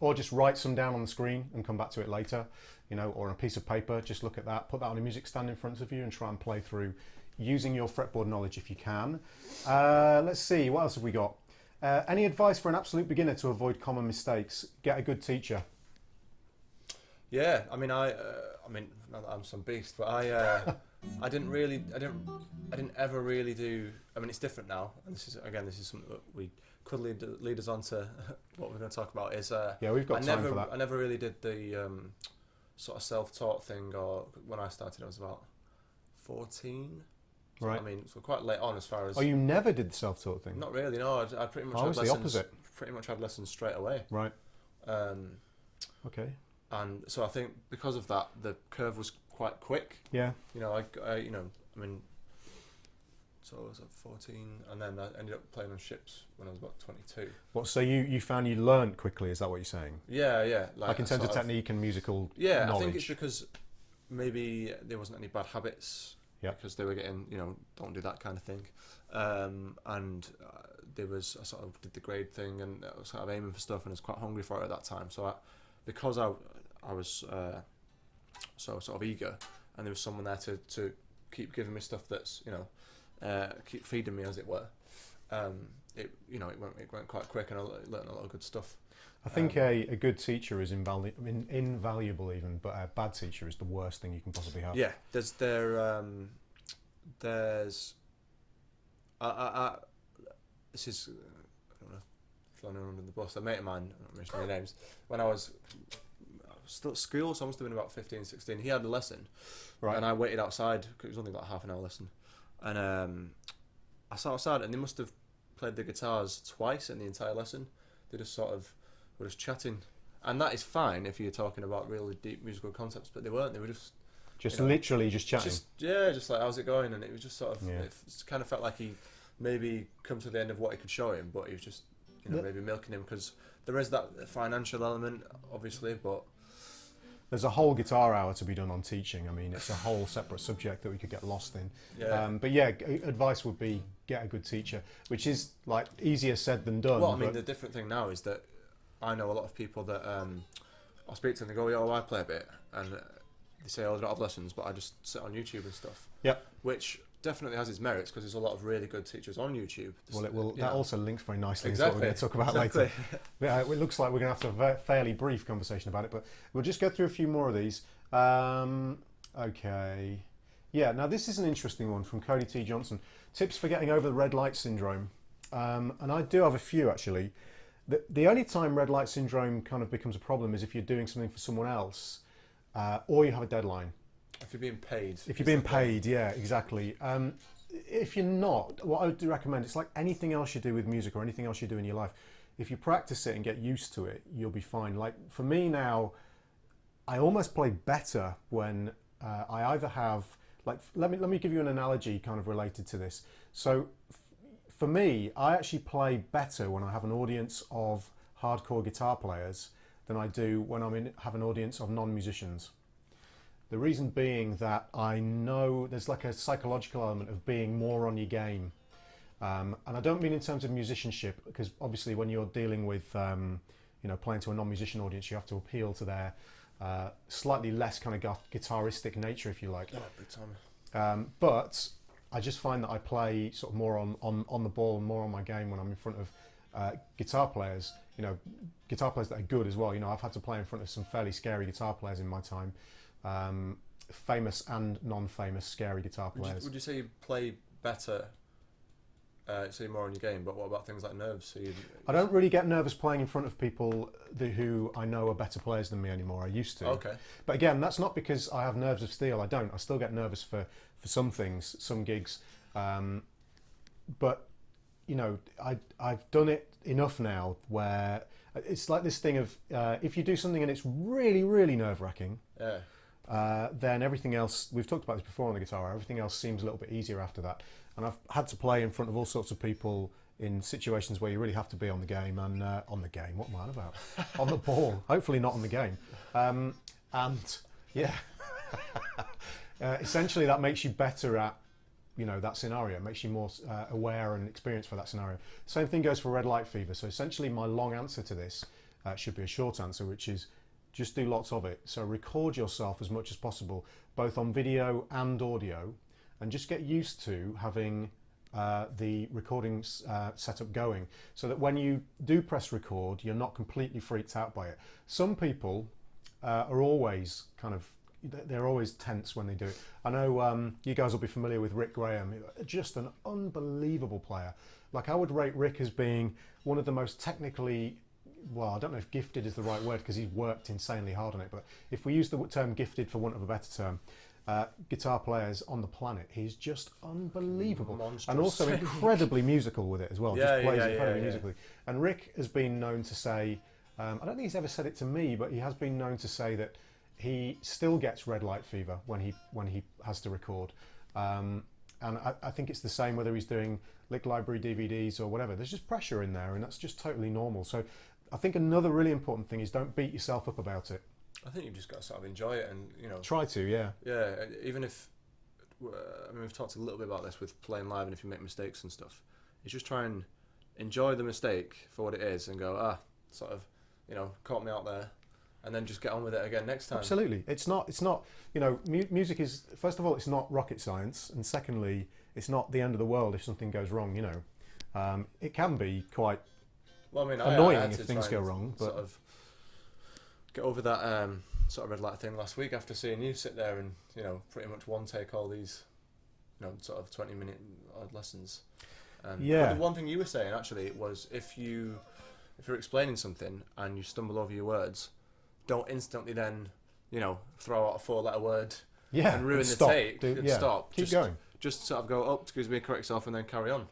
A: or just write some down on the screen and come back to it later, you know, or on a piece of paper, just look at that, put that on a music stand in front of you and try and play through using your fretboard knowledge if you can. Let's see, what else have we got? Any advice for an absolute beginner to avoid common mistakes? Get a good teacher.
B: Yeah, I mean, not that I'm some beast, but I didn't ever really do. I mean, it's different now, and this is something that we could lead us on to what we're going to talk about. Is
A: yeah, we've got time for that.
B: I never really did the sort of self-taught thing, or when I started, I was about 14. So,
A: Right.
B: I mean, so quite late on as far as.
A: Oh, you never did the self-taught thing?
B: Not really. No, I pretty much
A: I
B: had
A: was
B: lessons.
A: the opposite.
B: Pretty much had lessons straight away.
A: Right.
B: Um,
A: Okay.
B: and so I think because of that, the curve was quite quick.
A: Yeah.
B: You know, I mean, so I was at 14, and then I ended up playing on ships when I was about 22.
A: What? So you found you learned quickly? Is that what you're saying?
B: Yeah.
A: Like in terms of technique and musical
B: Yeah,
A: knowledge?
B: I think it's because maybe there wasn't any bad habits.
A: Yeah.
B: Because they were getting, don't do that kind of thing. And there was, I sort of did the grade thing, and I was sort of aiming for stuff, and I was quite hungry for it at that time. So because I was so sort of eager, and there was someone there to keep giving me stuff that's, keep feeding me, as it were. It went quite quick, and I learned a lot of good stuff.
A: I think a good teacher is invaluable even, but a bad teacher is the worst thing you can possibly have.
B: Yeah, there's this is, I don't know, throwing her under the bus. A mate of mine, I'm not mentioning their names, when I was still at school, so I must have been about 15, 16, he had a lesson,
A: Right.
B: and I waited outside, because it was only like a half an hour lesson, and I sat outside, and they must have played the guitars twice in the entire lesson. They just sort of were just chatting, and that is fine if you're talking about really deep musical concepts, but they weren't. They were just
A: literally just chatting.
B: just like, how's it going? And it was just sort of,
A: Yeah.
B: it kind of felt like he maybe come to the end of what he could show him, but he was just, maybe milking him, because there is that financial element, obviously, but
A: There's a whole guitar hour to be done on teaching. I mean, it's a whole separate subject that we could get lost in.
B: yeah.
A: But yeah, advice would be get a good teacher, which is like easier said than done.
B: Well, I mean,
A: but
B: the different thing now is that I know a lot of people that I'll speak to, and they go, I play a bit, and they say, I don't have lessons, but I just sit on YouTube and stuff.
A: Yep.
B: Which definitely has its merits, because there's a lot of really good teachers on YouTube.
A: Well, it will.
B: You
A: That
B: know.
A: also links very nicely
B: Exactly.
A: into what we're going to talk about later. It looks like we're going to have to have a fairly brief conversation about it, but we'll just go through a few more of these. Okay. Yeah, now this is an interesting one from Cody T. Johnson. Tips for getting over the red light syndrome. And I do have a few, actually. The only time red light syndrome kind of becomes a problem is if you're doing something for someone else, or you have a deadline.
B: If you're being paid.
A: If you're being paid, yeah, exactly. If you're not, what I would recommend, it's like anything else you do with music or anything else you do in your life. If you practice it and get used to it, you'll be fine. Like for me now, I almost play better when I either have, like, let me give you an analogy kind of related to this. So for me, I actually play better when I have an audience of hardcore guitar players than I do when have an audience of non-musicians. The reason being that I know there's like a psychological element of being more on your game. And I don't mean in terms of musicianship, because obviously when you're dealing with, playing to a non-musician audience, you have to appeal to their slightly less kind of guitaristic nature, if you like.
B: Oh, big time.
A: But I just find that I play sort of more on the ball and more on my game when I'm in front of guitar players. Guitar players that are good as well. I've had to play in front of some fairly scary guitar players in my time. Famous and non-famous scary guitar players.
B: Would you say you play better, so you're more on your game, but what about things like nerves? So
A: I don't really get nervous playing in front of people who I know are better players than me anymore. I used to.
B: Okay.
A: But again, that's not because I have nerves of steel. I don't. I still get nervous for some things, some gigs. But, I've done it enough now where it's like this thing of if you do something and it's really, really nerve-wracking,
B: Yeah.
A: then everything else, we've talked about this before on the guitar, everything else seems a little bit easier after that. And I've had to play in front of all sorts of people in situations where you really have to be on the game and on the game, what am I on about? On the ball, hopefully not on the game. And yeah, essentially that makes you better at, that scenario. It makes you more aware and experienced for that scenario. Same thing goes for red light fever. So essentially my long answer to this should be a short answer, which is just do lots of it. So record yourself as much as possible, both on video and audio, and just get used to having the recording setup going, so that when you do press record, you're not completely freaked out by it. Some people are always they're always tense when they do it. I know you guys will be familiar with Rick Graham, just an unbelievable player. Like, I would rate Rick as being one of the most technically, well, I don't know if gifted is the right word because he's worked insanely hard on it, but if we use the term gifted for want of a better term, guitar players on the planet. He's just unbelievable.
B: Monstrous.
A: And also incredibly musical with it as well.
B: Yeah,
A: just plays
B: yeah,
A: incredibly
B: yeah.
A: musically. And Rick has been known to say, I don't think he's ever said it to me, but he has been known to say that he still gets red light fever when he has to record. And I think it's the same whether he's doing Lick Library DVDs or whatever. There's just pressure in there, and that's just totally normal. So I think another really important thing is don't beat yourself up about it.
B: I think you've just got to sort of enjoy it, and
A: Try to, yeah.
B: Yeah, even if I mean, we've talked a little bit about this with playing live, and if you make mistakes and stuff, you just try and enjoy the mistake for what it is, and go, sort of, caught me out there, and then just get on with it again next time.
A: Absolutely, it's not. Music is, first of all, it's not rocket science, and secondly, it's not the end of the world if something goes wrong. It can be quite annoying if things go wrong, but
B: sort of get over that sort of red light thing last week after seeing you sit there and pretty much one take all these sort of 20-minute odd lessons.
A: Yeah.
B: The one thing you were saying actually was if you're explaining something and you stumble over your words, don't instantly then throw out a 4-letter word and ruin the take. Stop.
A: Keep going.
B: Just sort of go up, excuse me, correct yourself, and then carry on.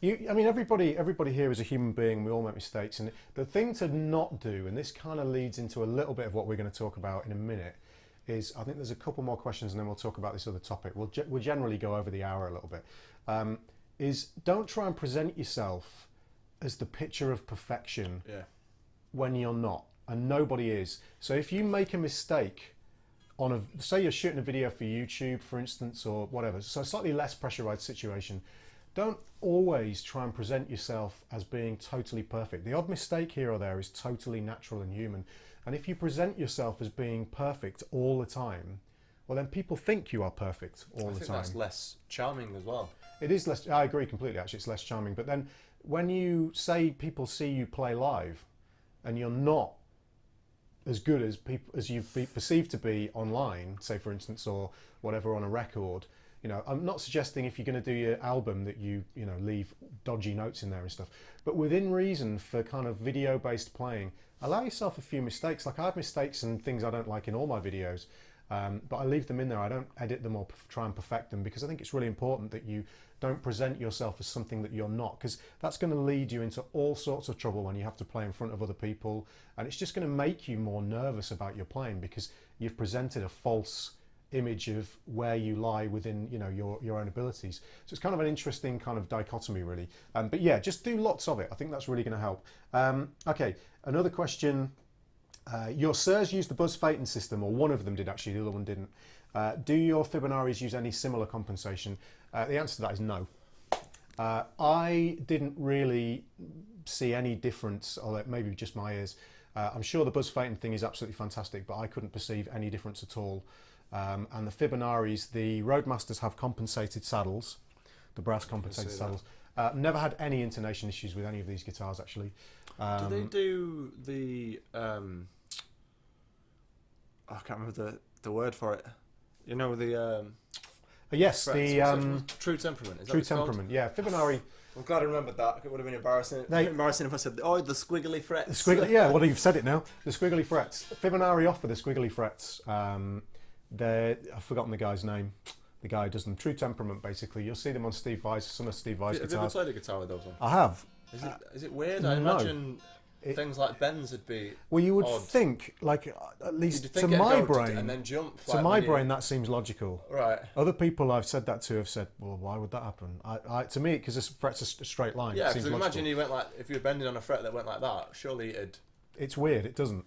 A: Everybody here is a human being. We all make mistakes, and the thing to not do, and this kind of leads into a little bit of what we're going to talk about in a minute, is I think there's a couple more questions, and then we'll talk about this other topic. We'll generally go over the hour a little bit. Is don't try and present yourself as the picture of perfection when you're not, and nobody is. So if you make a mistake say you're shooting a video for YouTube, for instance, or whatever, so a slightly less pressurized situation. Don't always try and present yourself as being totally perfect. The odd mistake here or there is totally natural and human. And if you present yourself as being perfect all the time, well, then people think you are perfect all the time. I think
B: that's less charming as well.
A: It is less. I agree completely. Actually, it's less charming. But then, when you say people see you play live, and you're not as good as you perceived to be online, say for instance, or whatever on a record. I'm not suggesting if you're going to do your album that you leave dodgy notes in there and stuff, but within reason for kind of video-based playing, allow yourself a few mistakes. Like I have mistakes and things I don't like in all my videos, but I leave them in there. I don't edit them or try and perfect them, because I think it's really important that you don't present yourself as something that you're not, because that's going to lead you into all sorts of trouble when you have to play in front of other people, and it's just going to make you more nervous about your playing because you've presented a false image of where you lie within your own abilities. So it's kind of an interesting kind of dichotomy, really. But yeah, just do lots of it. I think that's really going to help. Okay, another question. Your Sirs used the Buzz Phaeton system, or one of them did actually, the other one didn't. Do your Fibonacci's use any similar compensation? The answer to that is no. I didn't really see any difference, or maybe just my ears. I'm sure the Buzz Phaeton thing is absolutely fantastic, but I couldn't perceive any difference at all. And the Fibonacci's, the Roadmasters have compensated saddles, the brass compensated saddles. Never had any intonation issues with any of these guitars, actually.
B: Do they do the I can't remember the word for it.
A: Yes,
B: frets,
A: the
B: True Temperament. Is that
A: True
B: what it's called?
A: Temperament. Yeah, Fibonacci.
B: I'm glad I remembered that. It would have been embarrassing if I said, the squiggly frets.
A: The squiggly, yeah, well, you've said it now. The squiggly frets. Fibonacci offer the squiggly frets. I've forgotten the guy's name. The guy who does them. True Temperament, basically. You'll see them on Steve Vai's, some of Steve Vai's guitars.
B: Have you ever played a guitar with those on?
A: I have.
B: Is it weird? I imagine things like Ben's would be
A: Well, you would
B: odd.
A: think, like, at least
B: You'd
A: to
B: think
A: my
B: it'd go
A: brain,
B: and then jump.
A: to my brain, that seems logical.
B: Right.
A: Other people I've said that to have said, well, why would that happen? To me, because this fret's a straight line.
B: Yeah,
A: it seems
B: because
A: logical.
B: imagine you went like, if you were bending on a fret that went like that, surely it'd...
A: It's weird, it doesn't.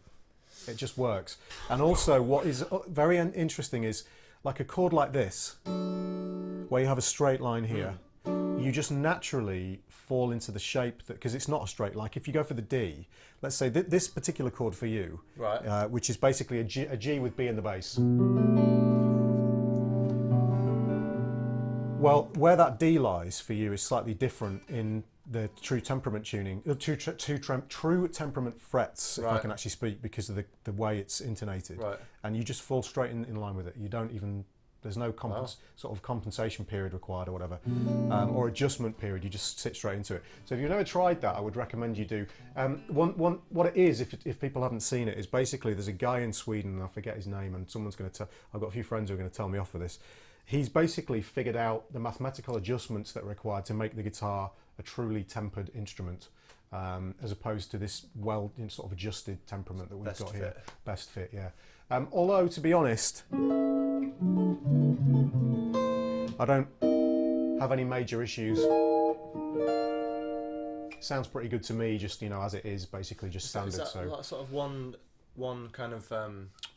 A: It just works. And also, what is very interesting is, like a chord like this, where you have a straight line here, you just naturally fall into the shape that, because it's not a straight line. Like if you go for the D, let's say this particular chord for you,
B: right,
A: which is basically a G with B in the bass. Well, where that D lies for you is slightly different in the True Temperament tuning, True Temperament frets, if I can actually speak, because of the way it's intonated.
B: Right.
A: And you just fall straight in line with it. You don't even There's no sort of compensation period required or whatever, or adjustment period. You just sit straight into it. So if you've never tried that, I would recommend you do. What it is, if people haven't seen it, is basically there's a guy in Sweden, and I forget his name, and someone's going to tell. I've got a few friends who are going to tell me off for this. He's basically figured out the mathematical adjustments that are required to make the guitar a truly tempered instrument, as opposed to this sort of adjusted temperament that we've got here. Best fit, yeah. Although, to be honest, I don't have any major issues. Sounds pretty good to me, just as it is, basically just standard.
B: Is that sort of one kind of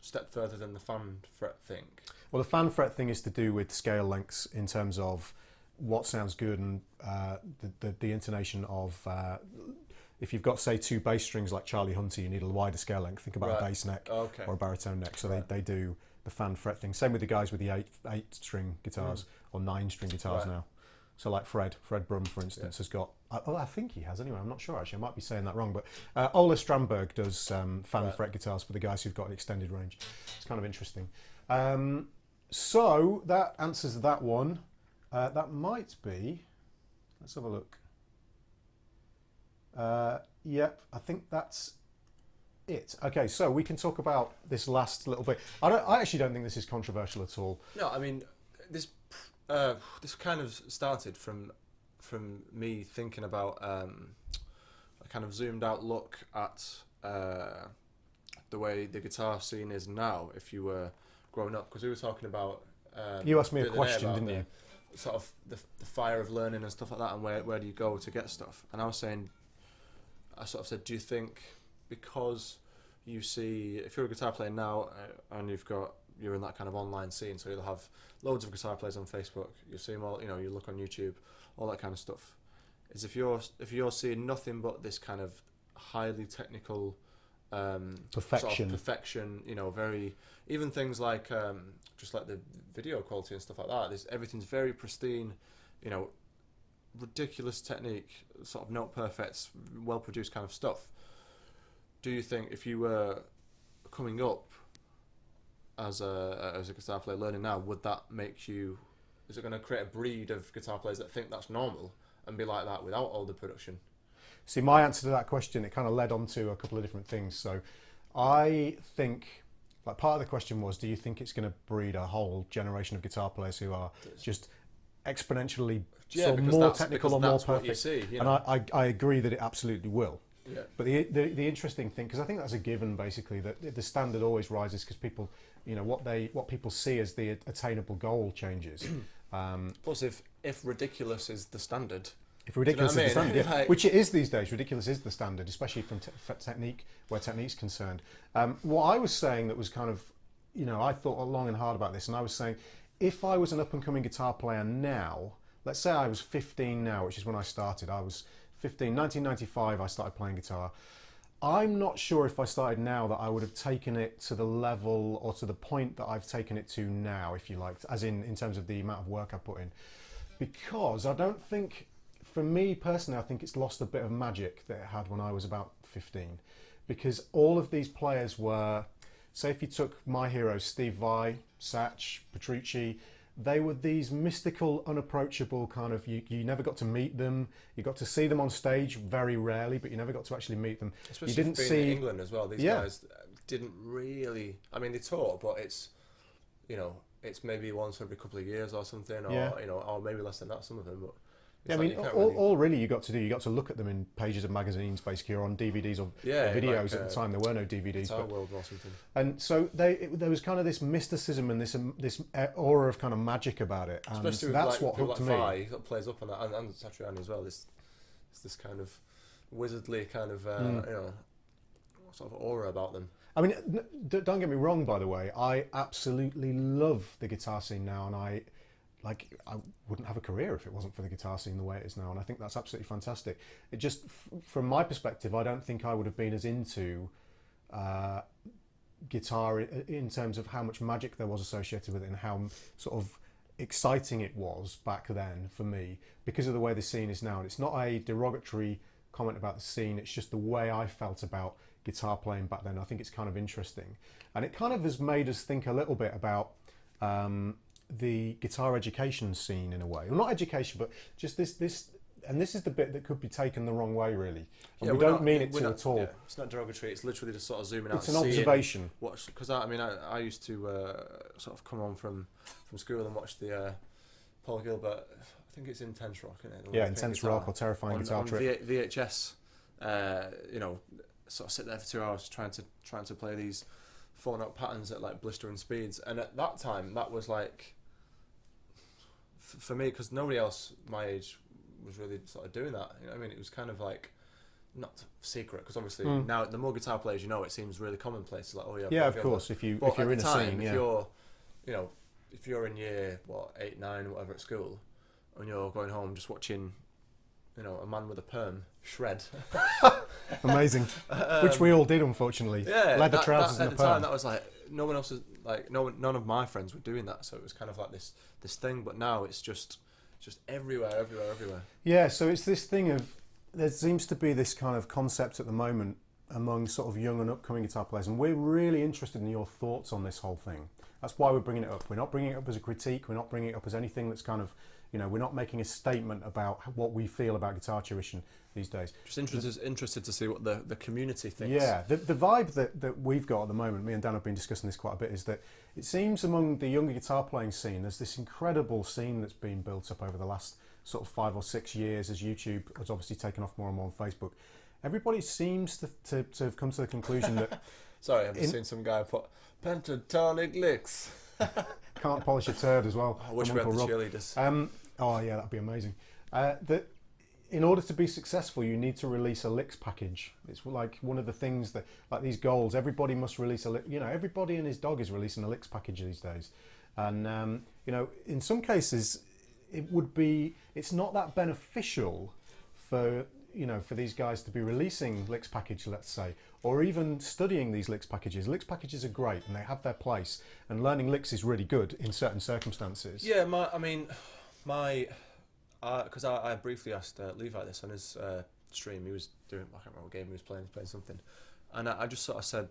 B: step further than the fan fret thing?
A: Well, the fan fret thing is to do with scale lengths in terms of what sounds good and the intonation of. If you've got, say, 2 bass strings like Charlie Hunter, you need a wider scale length. Think about a bass neck or a baritone neck. So they do the fan fret thing. Same with the guys with the 8-string guitars or 9-string guitars now. So like Fred Brum, for instance, has got. I think he has anyway. I'm not sure actually. I might be saying that wrong, but Ola Strandberg does fan fret guitars for the guys who've got an extended range. It's kind of interesting. So that answers that one. That might be. Let's have a look. Yep, I think that's it. Okay, so we can talk about this last little bit. I actually don't think this is controversial at all.
B: No, I mean this kind of started from me thinking about a kind of zoomed out look at the way the guitar scene is now. If you were growing up, because we were talking about.
A: You asked me a question, didn't you?
B: Sort of the fire of learning and stuff like that, and where do you go to get stuff? And I was saying. I sort of said, do you think because you see, if you're a guitar player now and you're in that kind of online scene, so you'll have loads of guitar players on Facebook, you'll see them all, you look on YouTube, all that kind of stuff. Is if you're seeing nothing but this kind of highly technical
A: perfection,
B: very even things like just like the video quality and stuff like that. Everything's very pristine, ridiculous technique, sort of note perfect, well produced kind of stuff. Do you think if you were coming up as a guitar player learning now, would that make you? Is it going to create a breed of guitar players that think that's normal and be like that without all the production?
A: See, my answer to that question, it kind of led on to a couple of different things. So, I think. Like part of the question was, do you think it's going to breed a whole generation of guitar players who are just exponentially more technical or more perfect?
B: See,
A: and I agree that it absolutely will. Yeah. But the interesting thing, because I think that's a given, basically, that the standard always rises because people, what people see as the attainable goal changes.
B: Plus, if ridiculous is the standard.
A: If ridiculous is the standard, yeah. Like, which it is these days, ridiculous is the standard, especially from technique, where technique's concerned. What I was saying that was kind of, I thought long and hard about this, and I was saying, if I was an up-and-coming guitar player now, let's say I was 15 now, which is when I started. I was 15, 1995 I started playing guitar. I'm not sure if I started now that I would have taken it to the level or to the point that I've taken it to now, if you like, as in terms of the amount of work I put in. Because I don't think... For me personally, I think it's lost a bit of magic that it had when I was about 15. Because all of these players were, say if you took my heroes, Steve Vai, Satch, Petrucci, they were these mystical, unapproachable kind of, you never got to meet them. You got to see them on stage very rarely, but you never got to actually meet them.
B: Especially
A: you didn't see
B: in England as well. These guys didn't really, I mean, they toured, but it's, it's maybe once every couple of years or something, or, or maybe less than that, some of them, but...
A: Yeah, I mean, all really you got to look at them in pages of magazines, basically, or on DVDs or videos. Like, at the time, there were no DVDs.
B: Guitar World or something.
A: And so there was kind of this mysticism and this aura of kind of magic about it. And
B: especially
A: that's what hooked me.
B: Vai, that plays up on that, and Satriani as well. This kind of wizardly kind of sort of aura about them.
A: I mean, don't get me wrong. By the way, I absolutely love the guitar scene now, and I wouldn't have a career if it wasn't for the guitar scene the way it is now, and I think that's absolutely fantastic. It just, from my perspective, I don't think I would have been as into guitar in terms of how much magic there was associated with it and how sort of exciting it was back then for me because of the way the scene is now. And it's not a derogatory comment about the scene, it's just the way I felt about guitar playing back then. I think it's kind of interesting. And it kind of has made us think a little bit about the guitar education scene in a way. Well, not education, but just this. And this is the bit that could be taken the wrong way, really. And we don't mean it to at all.
B: Yeah, it's not derogatory. It's literally just sort of zooming out.
A: It's an observation.
B: Because I used to sort of come home from school and watch the Paul Gilbert. I think it's Intense Rock, isn't it?
A: Yeah, Intense Rock or Terrifying Guitar Trip.
B: VHS. Sort of sit there for 2 hours trying to play these 4-note patterns at like blistering speeds. And at that time, that was like for me, because nobody else my age was really sort of doing that. You know what I mean? It was kind of like not secret, because obviously now the more guitar players you know, it seems really commonplace. Like, oh yeah,
A: yeah, of course. If you're in a scene,
B: if you're in year 8, 9, whatever at school, and you're going home just watching, a man with a perm shred.
A: Amazing. Which we all did, unfortunately.
B: Yeah,
A: leather trousers and a perm.
B: At the time, that was like no one else was like none of my friends were doing that, so it was kind of like this thing. But now it's just everywhere.
A: Yeah, so it's this thing of, there seems to be this kind of concept at the moment among sort of young and upcoming guitar players, and we're really interested in your thoughts on this whole thing. That's why we're bringing it up. We're not bringing it up as a critique. We're not bringing it up as anything that's kind of, we're not making a statement about what we feel about guitar tuition these days.
B: Just interested to see what the community thinks.
A: Yeah, the vibe that we've got at the moment, me and Dan have been discussing this quite a bit, is that it seems among the younger guitar playing scene, there's this incredible scene that's been built up over the last sort of 5 or 6 years as YouTube has obviously taken off more and more on Facebook. Everybody seems to have come to the conclusion that...
B: Sorry, I've just seen some guy put pentatonic licks.
A: Can't polish a turd as well.
B: I wish we had the cheerleaders.
A: Oh yeah, that'd be amazing. That in order to be successful, you need to release a licks package. It's like one of the things that, like these goals, everybody must release a lick. Everybody and his dog is releasing a licks package these days. And in some cases, it's not that beneficial for these guys to be releasing licks package, let's say, or even studying these licks packages. Licks packages are great and they have their place, and learning licks is really good in certain circumstances.
B: Yeah, because I briefly asked Levi this on his stream. He was doing, I can't remember what game he was playing something, and I just sort of said,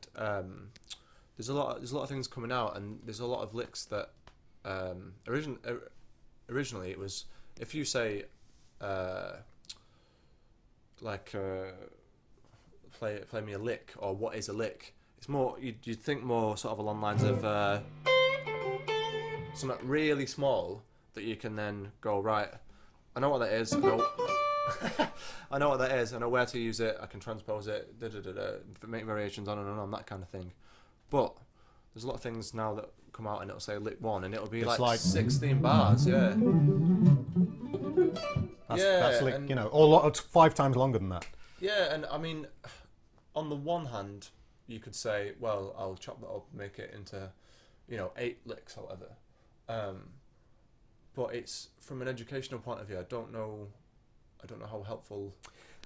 B: there's a lot of things coming out, and there's a lot of licks that originally it was, if you say play me a lick, or what is a lick, it's more, you'd think more sort of along the lines of something really small that you can then go, right, I know what that is, I know what that is, I know where to use it, I can transpose it, make variations on and on, that kind of thing. But there's a lot of things now that come out and it'll say lick 1 and it'll be like 16 bars, yeah.
A: That's lick, or 5 times longer than that.
B: Yeah, and I mean, on the one hand, you could say, well, I'll chop that up, make it into, 8 licks or whatever. But it's from an educational point of view. I don't know how helpful.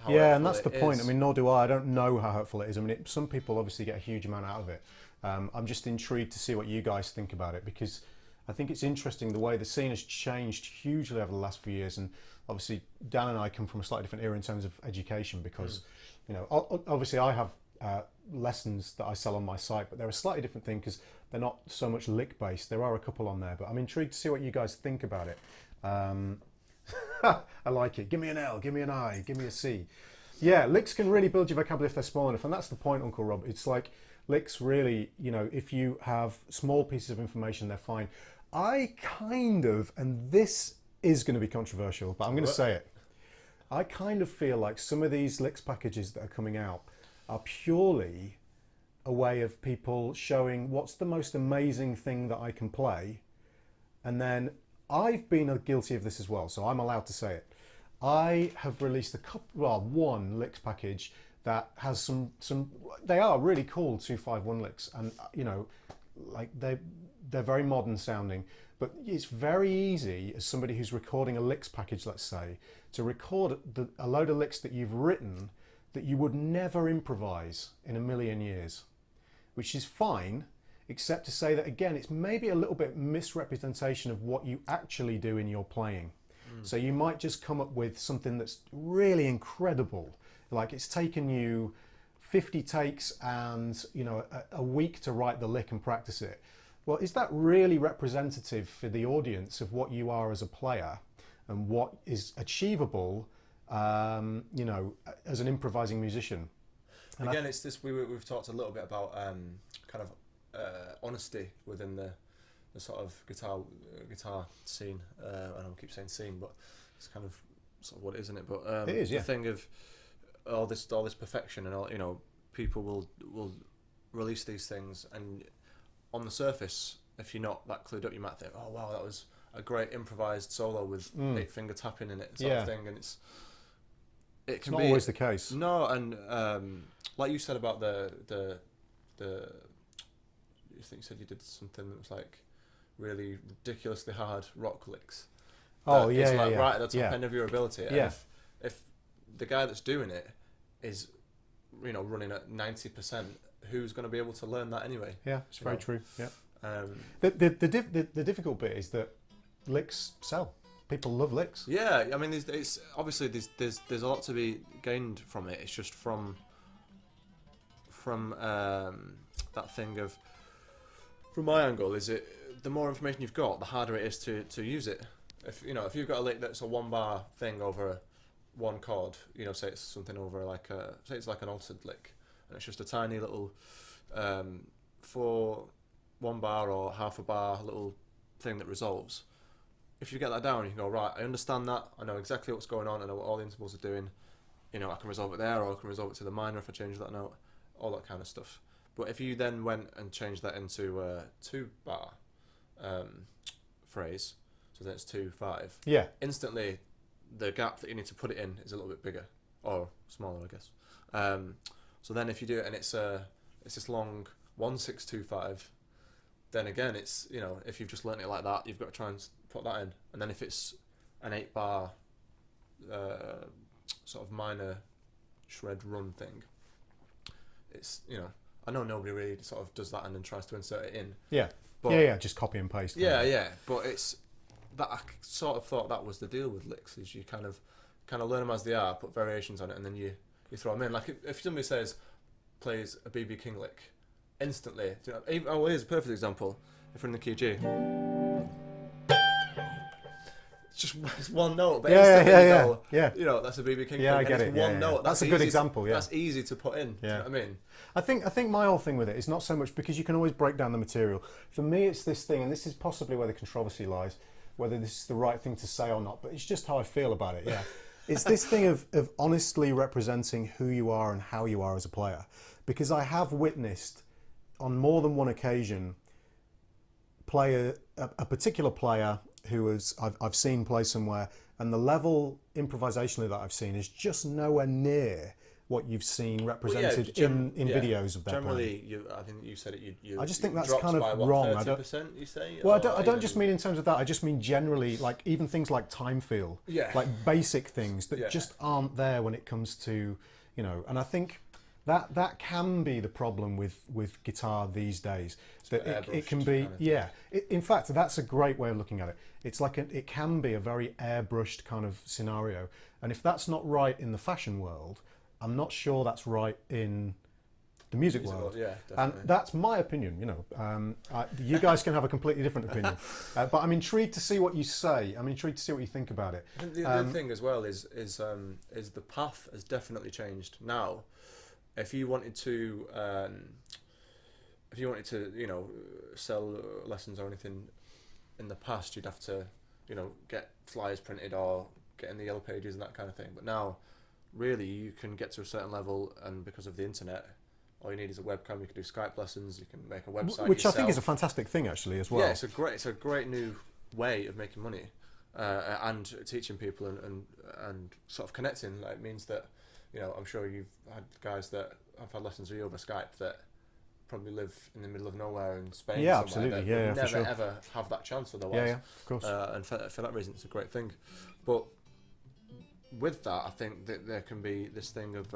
A: And that's the point. I mean, nor do I. I don't know how helpful it is. I mean, some people obviously get a huge amount out of it. I'm just intrigued to see what you guys think about it, because I think it's interesting the way the scene has changed hugely over the last few years. And obviously, Dan and I come from a slightly different era in terms of education, because obviously I have lessons that I sell on my site, but they're a slightly different thing because they're not so much lick based. There are a couple on there, but I'm intrigued to see what you guys think about it. I like it. Give me an L, give me an I, give me a C. Yeah, licks can really build your vocabulary if they're small enough, and that's the point, Uncle Rob. It's like licks really, if you have small pieces of information, they're fine. I kind of, and this is going to be controversial, but I'm going to say it. I kind of feel like some of these licks packages that are coming out are purely a way of people showing what's the most amazing thing that I can play. And then I've been guilty of this as well, so I'm allowed to say it. I have released one licks package that has some they are really cool 251 licks, and like they're very modern sounding, but it's very easy as somebody who's recording a licks package, let's say, to record a load of licks that you've written that you would never improvise in a million years, which is fine, except to say that, again, it's maybe a little bit misrepresentation of what you actually do in your playing. So you might just come up with something that's really incredible, like it's taken you 50 takes and a week to write the lick and practice it. well, is that really representative for the audience of what you are as a player and what is achievable, you know, as an improvising musician? And
B: again, it's this. We've talked a little bit about kind of honesty within the sort of guitar scene. I don't keep saying scene, but it's kind of sort of what it is, isn't it? But
A: it is, yeah.
B: The thing of all this perfection and all, you know, people will release these things, and on the surface, if you're not that clued up, you might think, oh wow, that was a great improvised solo with 8-finger tapping in it, sort of thing, and it can
A: not
B: be
A: always the case.
B: No, and like you said about the you think you said you did something that was like really ridiculously hard rock licks.
A: Oh yeah,
B: it's
A: yeah,
B: like
A: yeah.
B: right at the top end of your ability. And
A: Yeah.
B: If the guy that's doing it is, you know, running at 90%, who's going to be able to learn that anyway?
A: Yeah, it's very true. Yeah.
B: The
A: The difficult bit is that licks sell. People love licks.
B: Yeah, I mean, it's obviously there's a lot to be gained from it. It's just from that thing of, from my angle, is it the more information you've got, the harder it is to use it. If you've got a lick that's a 1-bar thing over one chord, you know, say it's something over like say it's like an altered lick, and it's just a tiny little 4 1-bar or half a bar little thing that resolves. If you get that down, you can go, right, I understand that, I know exactly what's going on, I know what all the intervals are doing, you know, I can resolve it there, or I can resolve it to the minor if I change that note, all that kind of stuff. But if you then went and changed that into a 2-bar phrase, so then it's 2-5,
A: Yeah.
B: instantly the gap that you need to put it in is a little bit bigger, or smaller, I guess. So then if you do it and it's this long 1-6-2-5, then again, it's, you know, if you've just learnt it like that, you've got to try and put that in. And then if it's an 8-bar sort of minor shred run thing, it's, you know, I know nobody really sort of does that and then tries to insert it in.
A: Yeah.
B: But
A: Yeah, just copy and paste.
B: yeah, but it's that I sort of thought that was the deal with licks, is you kind of learn them as they are, put variations on it, and then you throw them in. Like if somebody plays a BB King lick, instantly, you know, here's a perfect example. If we're in the key G, it's one note, but
A: yeah.
B: You know, that's a BB King.
A: Yeah,
B: thing,
A: I get
B: and
A: it.
B: it's one note.
A: That's a good example. Yeah,
B: that's easy to put in. Do you know what I mean?
A: I think my whole thing with it is not so much because you can always break down the material. For me, it's this thing, and this is possibly where the controversy lies, whether this is the right thing to say or not. But it's just how I feel about it. Yeah, it's this thing of honestly representing who you are and how you are as a player, because I have witnessed on more than one occasion a particular player who I've seen play somewhere, and the level improvisationally that I've seen is just nowhere near what you've seen represented in videos of their playing.
B: Generally, I think you said it. You
A: I just think that's
B: drops
A: kind of
B: by, what,
A: wrong.
B: 30%, you say?
A: Well, I don't just mean in terms of that. I just mean generally, like even things like time feel, like basic things that just aren't there when it comes to, you know. And I think that can be the problem with guitar these days. That it can be, in fact, that's a great way of looking at it. It's like it can be a very airbrushed kind of scenario, and if that's not right in the fashion world, I'm not sure that's right in the music world.
B: Yeah,
A: and that's my opinion. You know, you guys can have a completely different opinion, but I'm intrigued to see what you say. I'm intrigued to see what you think about it.
B: And the other thing as well is the path has definitely changed now. If you wanted to, you know, sell lessons or anything in the past, you'd have to, you know, get flyers printed or get in the Yellow Pages and that kind of thing. But now, really, you can get to a certain level, and because of the internet, all you need is a webcam. You can do Skype lessons. You can make a website,
A: which
B: yourself.
A: I think is a fantastic thing, actually, as well.
B: Yeah, it's a great new way of making money and teaching people and sort of connecting. Like, it means that, you know, I'm sure you've had guys that have had lessons with you over Skype that probably live in the middle of nowhere in Spain.
A: Yeah, absolutely. Yeah,
B: never
A: for sure.
B: ever have that chance otherwise.
A: Yeah, of course.
B: And for that reason, it's a great thing. But with that, I think that there can be this thing of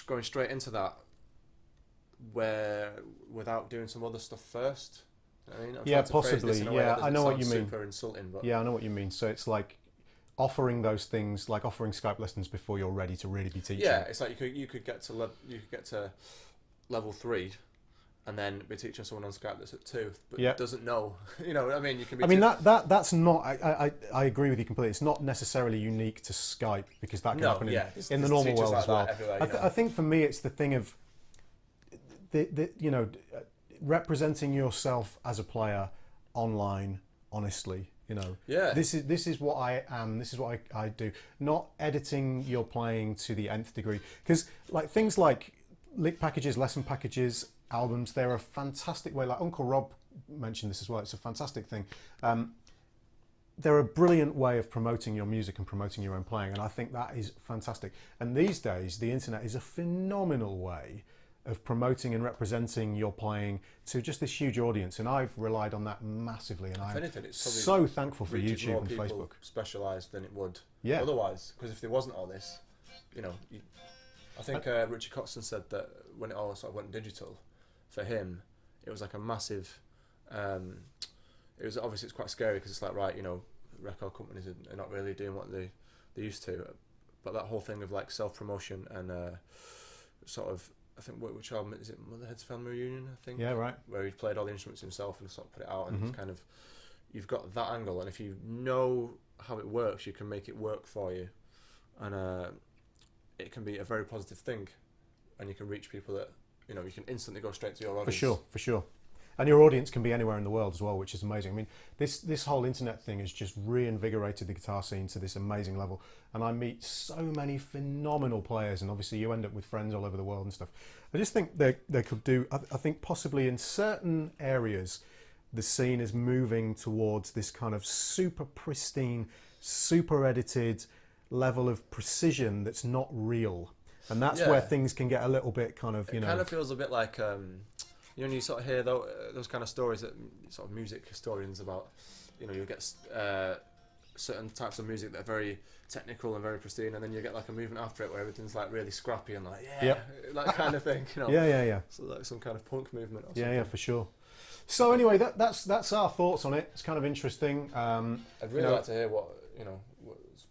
B: going straight into that, where without doing some other stuff first. I mean, I'm
A: possibly. Yeah, I know what you mean.
B: Super insulting, but
A: yeah, I know what you mean. So it's like offering those things, like offering Skype lessons before you're ready to really be teaching.
B: Yeah, it's like you could get to level 3, and then be teaching someone on Skype that's at 2, but
A: Yeah.
B: doesn't know. You know what I mean? You can be.
A: I mean that's not. I agree with you completely. It's not necessarily unique to Skype because that can happen in the normal world as well. I think for me it's the thing of the you know, representing yourself as a player online honestly. You know, this is what I am. This is what I do. Not editing your playing to the nth degree, because like things like lick packages, lesson packages, albums, they're a fantastic way. Like Uncle Rob mentioned this as well. It's a fantastic thing. They're a brilliant way of promoting your music and promoting your own playing, and I think that is fantastic. And these days, the internet is a phenomenal way of promoting and representing your playing to just this huge audience, and I've relied on that massively, and I'm so thankful for YouTube and Facebook.
B: Specialised than it would otherwise, because if there wasn't all this, you know, I think Richard Kotzen said that when it all sort of went digital, for him, it was like a massive. It was obviously it's quite scary because it's like, right, you know, record companies are not really doing what they used to, but that whole thing of like self promotion and sort of. I think which album is it? Motherhead's Family Reunion, I think.
A: Yeah, right.
B: Where he played all the instruments himself and sort of put it out, and it's kind of you've got that angle, and if you know how it works, you can make it work for you, and it can be a very positive thing, and you can reach people that you know you can instantly go straight to your audience.
A: For sure. And your audience can be anywhere in the world as well, which is amazing. I mean, this whole internet thing has just reinvigorated the guitar scene to this amazing level. And I meet so many phenomenal players, and obviously you end up with friends all over the world and stuff. I just think they could do, I think possibly in certain areas, the scene is moving towards this kind of super pristine, super edited level of precision that's not real. And that's where things can get a little bit kind of, you know...
B: It kind of feels a bit like... you know, you sort of hear those kind of stories that sort of music historians about, you know, you'll get certain types of music that are very technical and very pristine, and then you get like a movement after it where everything's like really scrappy and like, that kind of thing, you know.
A: Yeah.
B: So like some kind of punk movement or something.
A: Yeah, for sure. So anyway, that's our thoughts on it. It's kind of interesting.
B: I'd really like to hear what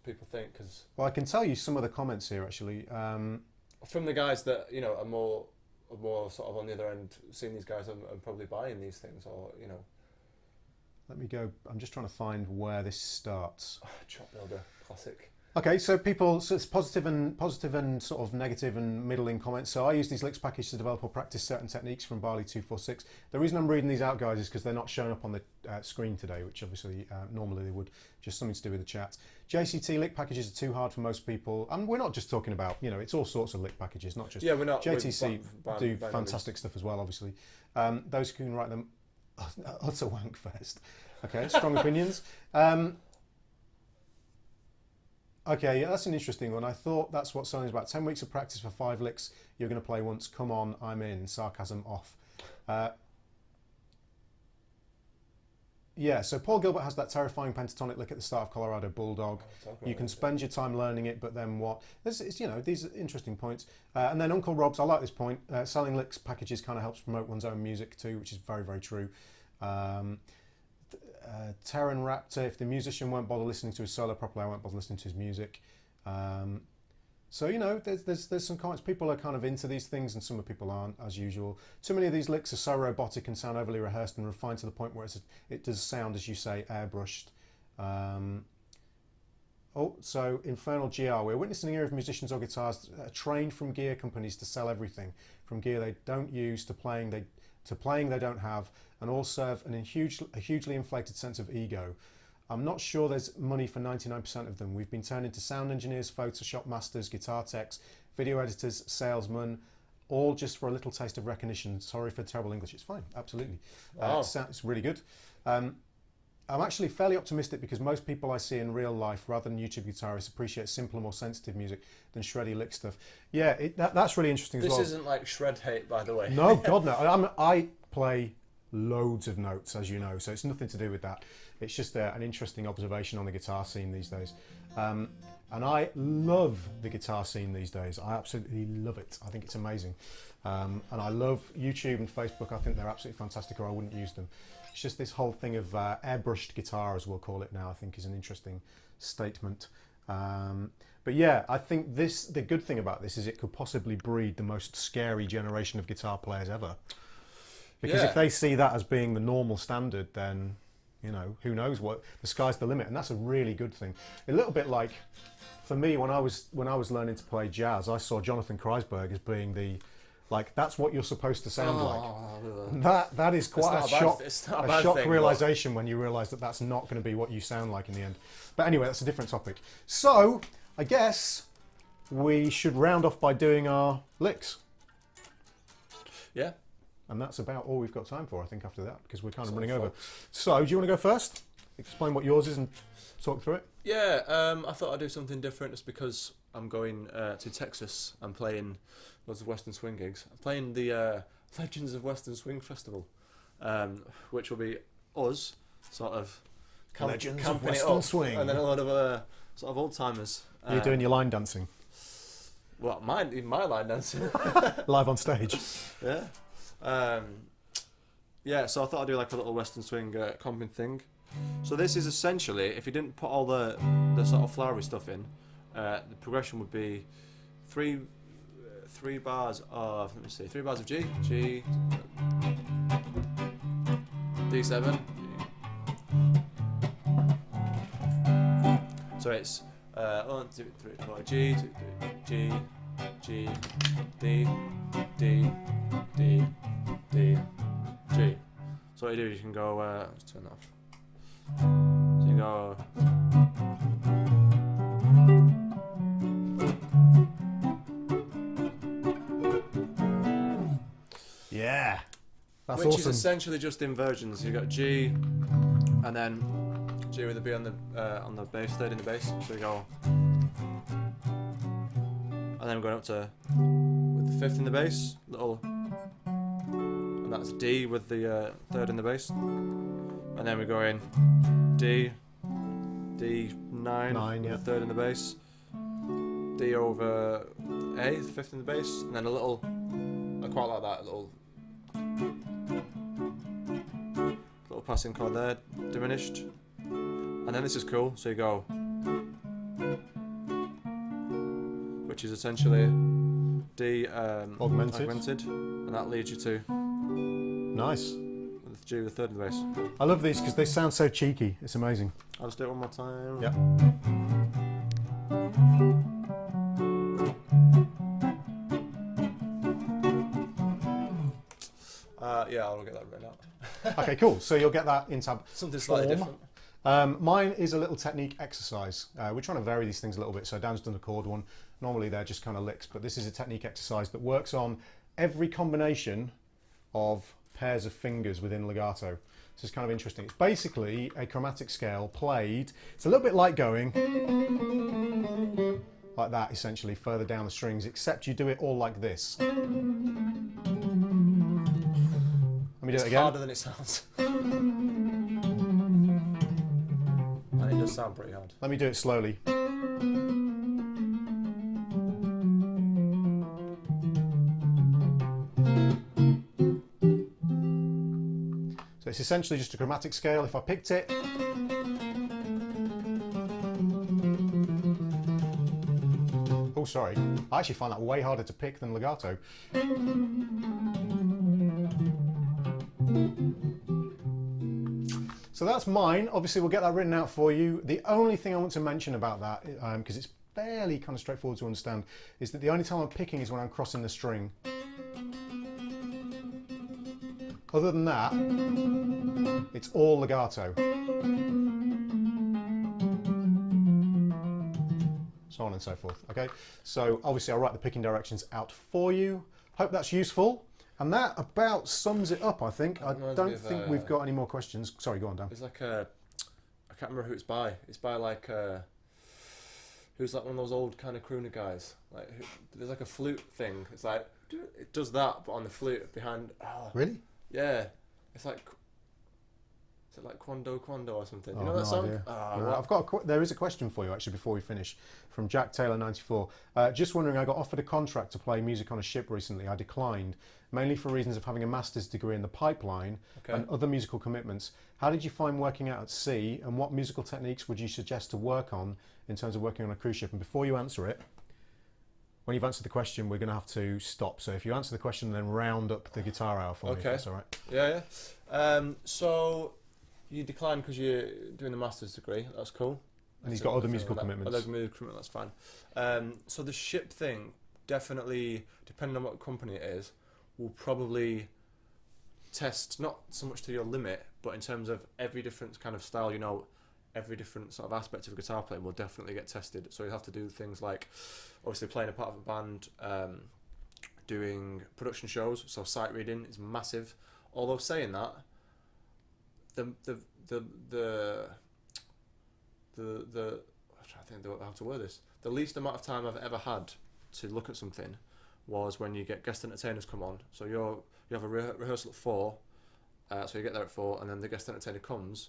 B: people think, because...
A: Well, I can tell you some of the comments here, actually.
B: From the guys that, you know, are more sort of on the other end, seeing these guys and probably buying these things, or you know.
A: Let me go. I'm just trying to find where this starts.
B: Chop Builder, classic.
A: Okay, so it's positive and sort of negative and middling comments. So I use these licks package to develop or practice certain techniques from Barley 246. The reason I'm reading these out, guys, is because they're not showing up on the screen today, which obviously normally they would. Just something to do with the chat. JCT lick packages are too hard for most people, and we're not just talking about, you know, it's all sorts of lick packages, not just.
B: Yeah, we're not.
A: JTC do fantastic stuff as well, obviously. Those who can write them, utter wank fest. Okay, strong opinions. Okay, yeah, that's an interesting one. I thought that's what something's about. 10 weeks of practice for 5 licks. You're going to play once. Come on, I'm in. Sarcasm off. Yeah, so Paul Gilbert has that terrifying pentatonic lick at the start of Colorado Bulldog. You can spend your time learning it, but then what? It's, you know, these are interesting points. And then Uncle Rob's, I like this point. Selling licks packages kind of helps promote one's own music too, which is very, very true. Terran Raptor, if the musician won't bother listening to his solo properly, I won't bother listening to his music. So, you know, there's some comments. People are kind of into these things and some people aren't, as usual. Too many of these licks are so robotic and sound overly rehearsed and refined to the point where it does sound, as you say, airbrushed. So Infernal GR, we're witnessing an era of musicians or guitarists trained from gear companies to sell everything, from gear they don't use to playing they don't have, and all serve a hugely inflated sense of ego. I'm not sure there's money for 99% of them. We've been turned into sound engineers, Photoshop masters, guitar techs, video editors, salesmen, all just for a little taste of recognition. Sorry for terrible English. It's fine, absolutely.
B: Wow.
A: It's really good. I'm actually fairly optimistic because most people I see in real life, rather than YouTube guitarists, appreciate simpler, more sensitive music than shreddy lick stuff. Yeah, that's really interesting as well.
B: This isn't like shred hate, by the way.
A: No, God no. I play loads of notes, as you know, so it's nothing to do with that. It's just an interesting observation on the guitar scene these days. And I love the guitar scene these days. I absolutely love it. I think it's amazing. And I love YouTube and Facebook. I think they're absolutely fantastic, or I wouldn't use them. It's just this whole thing of airbrushed guitar, as we'll call it now, I think is an interesting statement. But yeah, I think the good thing about this is it could possibly breed the most scary generation of guitar players ever. Because if they see that as being the normal standard, then, you know, who knows what, the sky's the limit. And that's a really good thing. A little bit like, for me, when I was learning to play jazz, I saw Jonathan Kreisberg as being the, like, that's what you're supposed to sound like. That is quite a shock realization when you realize that that's not going to be what you sound like in the end. But anyway, that's a different topic. So I guess we should round off by doing our licks.
B: Yeah.
A: And that's about all we've got time for, I think, after that, because we're kind of running over. So, do you want to go first? Explain what yours is and talk through it?
B: Yeah, I thought I'd do something different just because I'm going to Texas. I'm playing lots of Western Swing gigs. I'm playing the Legends of Western Swing Festival, which will be us, sort of,
A: Legends of Western Swing.
B: And then a lot of sort of old-timers.
A: You're doing your line dancing?
B: Well, my line dancing.
A: Live on stage?
B: Yeah. Yeah, so I thought I'd do like a little Western Swing comping thing. So this is essentially, if you didn't put all the sort of flowery stuff in, the progression would be three bars of, let me see, 3 bars of G, D7. So it's 1, 2, 3, 4, G, 2, 3, G, D, D, D, D, G. So what you do is you can go, let's turn that off. So you go.
A: Yeah. That's
B: Which
A: awesome.
B: is essentially just inversions. You got G, and then G with a B on the bass, third in the bass. So you go, and then we're going up to with the 5th in the bass, little, and that's D with the 3rd in the bass, and then we go in D, D9 with the 3rd in the bass, D over A, the 5th in the bass, and then a little, I quite like that little passing chord there, diminished, and then this is cool. So you go, which is essentially D augmented, and that leads you to
A: nice
B: with G with the 3rd in the bass.
A: I love these because they sound so cheeky. It's amazing.
B: I'll just do it one more time.
A: Yep.
B: Yeah, I'll get that written out.
A: Okay, cool. So you'll get that in tab
B: Something slightly
A: form.
B: different.
A: Mine is a little technique exercise. We're trying to vary these things a little bit. So Dan's done the chord one. Normally they're just kind of licks, but this is a technique exercise that works on every combination of pairs of fingers within legato. This is kind of interesting. It's basically a chromatic scale played. It's a little bit like going like that, essentially, further down the strings, except you do it all like this. Let me do it again.
B: It's harder than it sounds. And it does sound pretty hard.
A: Let me do it slowly. So it's essentially just a chromatic scale. If I picked it, oh sorry, I actually find that way harder to pick than legato. So that's mine. Obviously we'll get that written out for you. The only thing I want to mention about that, because it's fairly kind of straightforward to understand, is that the only time I'm picking is when I'm crossing the string. Other than that, it's all legato. So on and so forth, okay? So obviously I'll write the picking directions out for you. Hope that's useful. And that about sums it up, I think. I don't think we've got any more questions. Sorry, go on, Dan.
B: There's like I can't remember who it's by. It's by like, who's like one of those old kind of crooner guys. Like, there's like a flute thing. It's like, it does that, but on the flute behind. Oh,
A: really?
B: Yeah. It's like, is it like Quando or something? You know
A: no
B: that song?
A: idea. No, I've got there is a question for you actually before we finish from Jack Taylor 94. Just wondering, I got offered a contract to play music on a ship recently. I declined, mainly for reasons of having a master's degree in the pipeline and other musical commitments. How did you find working out at sea, and what musical techniques would you suggest to work on in terms of working on a cruise ship? And before you answer it, when you've answered the question, we're going to have to stop. So if you answer the question, then round up the guitar hour for me, if that's all right.
B: Yeah. So you declined because you're doing the master's degree. That's cool.
A: And he's got other musical commitments.
B: Other musical commitments, that's fine. So the ship thing, definitely, depending on what company it is, will probably test not so much to your limit, but in terms of every different kind of style, every different sort of aspect of guitar playing will definitely get tested. So you have to do things like, obviously, playing a part of a band, doing production shows. So sight reading is massive. Although saying that, I'm trying to think how to word this. The least amount of time I've ever had to look at something was when you get guest entertainers come on. So you have a rehearsal at 4, so you get there at 4, and then the guest entertainer comes.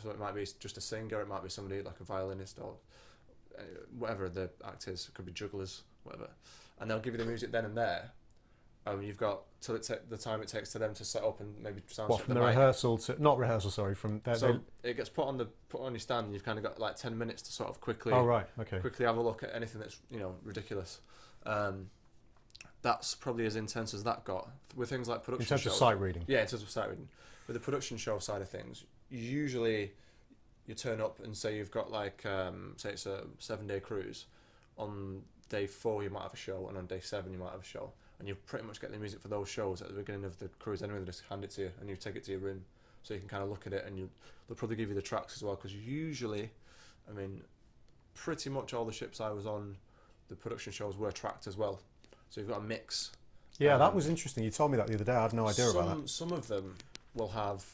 B: So it might be just a singer, it might be somebody like a violinist or whatever the act is. It could be jugglers, whatever. And they'll give you the music then and there. You've got till the time it takes to them to set up and maybe sound check
A: from
B: the
A: the
B: mic.
A: rehearsal to not rehearsal, sorry, from there.
B: So it gets put on your stand, and you've kind of got like 10 minutes to sort of quickly.
A: Oh right, okay.
B: Quickly have a look at anything that's ridiculous. That's probably as intense as that got with things like production.
A: In terms
B: shows.
A: of sight reading.
B: Yeah, in terms of sight reading. With the production show side of things, usually you turn up and say you've got like say it's a 7-day cruise. On day 4 you might have a show, and on day 7 you might have a show, and you pretty much get the music for those shows at the beginning of the cruise anyway. They just hand it to you and you take it to your room, so you can kind of look at it, and they'll probably give you the tracks as well, because usually, pretty much all the ships I was on, the production shows were tracked as well, so you've got a mix.
A: Yeah, that was interesting. You told me that the other day. I had no idea about that.
B: Some of them will have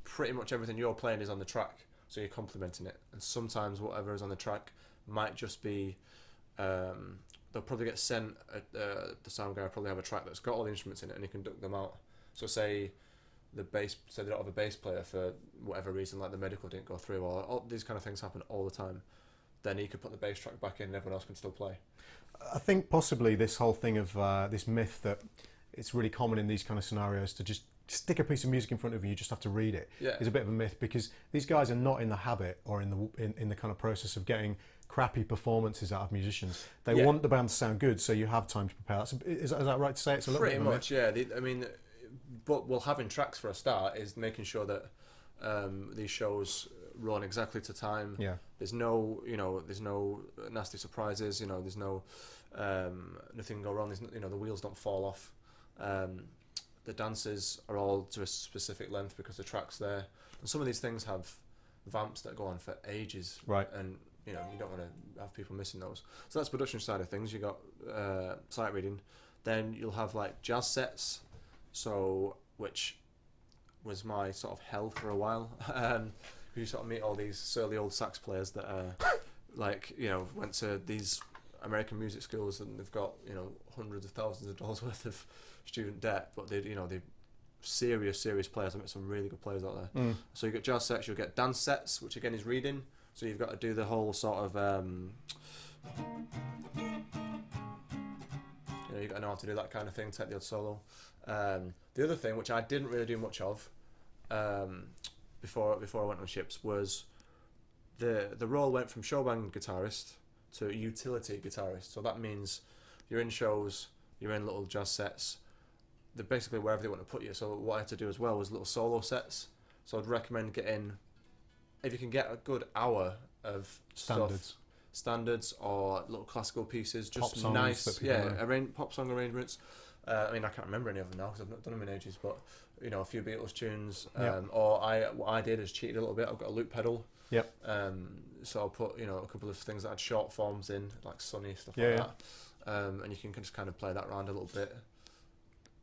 B: pretty much everything you're playing is on the track, so you're complementing it, and sometimes whatever is on the track might just be they'll probably get sent the sound guy will probably have a track that's got all the instruments in it, and he can duck them out. So say they don't have a bass player for whatever reason, like the medical didn't go through, or all these kind of things happen all the time, then he could put the bass track back in and everyone else can still play.
A: I think possibly this whole thing of this myth that it's really common in these kind of scenarios to just stick a piece of music in front of you, you just have to read it, is a bit of a myth, because these guys are not in the habit or in the kind of process of getting crappy performances out of musicians. They want the band to sound good, so you have time to prepare. Is that right to say? It's a little
B: pretty
A: bit of a
B: much, myth? But having tracks for a start is making sure that these shows run exactly to time.
A: Yeah.
B: There's no nasty surprises. There's no nothing can go wrong. The wheels don't fall off. The dances are all to a specific length because the track's there. And some of these things have vamps that go on for ages.
A: Right.
B: And you don't want to have people missing those. So that's production side of things. You got sight reading. Then you'll have like jazz sets. So which was my sort of hell for a while. You sort of meet all these surly old sax players that went to these American music schools, and they've got hundreds of thousands of dollars worth of student debt, but they're serious players. I've met some really good players out there. So you get jazz sets, you'll get dance sets, which again is reading. So you've got to do the whole sort of you've got to know how to do that kind of thing, take the odd solo. The other thing, which I didn't really do much of before I went on ships, was the role went from show band guitarist to utility guitarist. So that means you're in shows, you're in little jazz sets, they're basically wherever they want to put you. So what I had to do as well was little solo sets. So I'd recommend getting, if you can get a good hour of standards or little classical pieces, just nice, pop song arrangements. I can't remember any of them now because I've not done them in ages, but a few Beatles tunes. Or what I did is cheated a little bit. I've got a loop pedal.
A: Yep.
B: So I'll put a couple of things that had short forms in, like Sunny stuff like that. And you can just kind of play that around a little bit.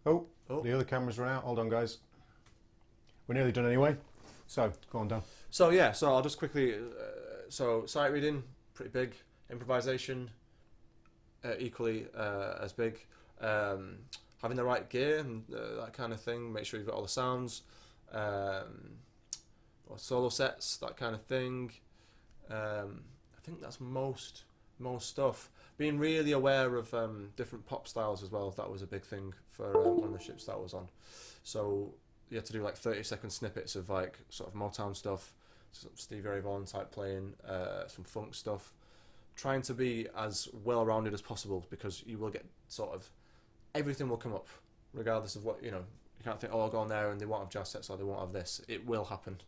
A: Oh, the other cameras run out. Hold on, guys. We're nearly done anyway. So go on, Dan.
B: So I'll just quickly. So sight reading, pretty big. Improvisation, equally as big. Having the right gear and that kind of thing. Make sure you've got all the sounds. Or solo sets, that kind of thing. I think that's most stuff. Being really aware of different pop styles as well. That was a big thing for one of the ships that I was on. So you had to do like 30-second snippets of like sort of Motown stuff, some Stevie Ray Vaughan type playing, some funk stuff, trying to be as well-rounded as possible, because you will get sort of everything will come up regardless of what, you know. You can't think, oh, I'll go on there and they won't have jazz sets or they won't have this. It will happen.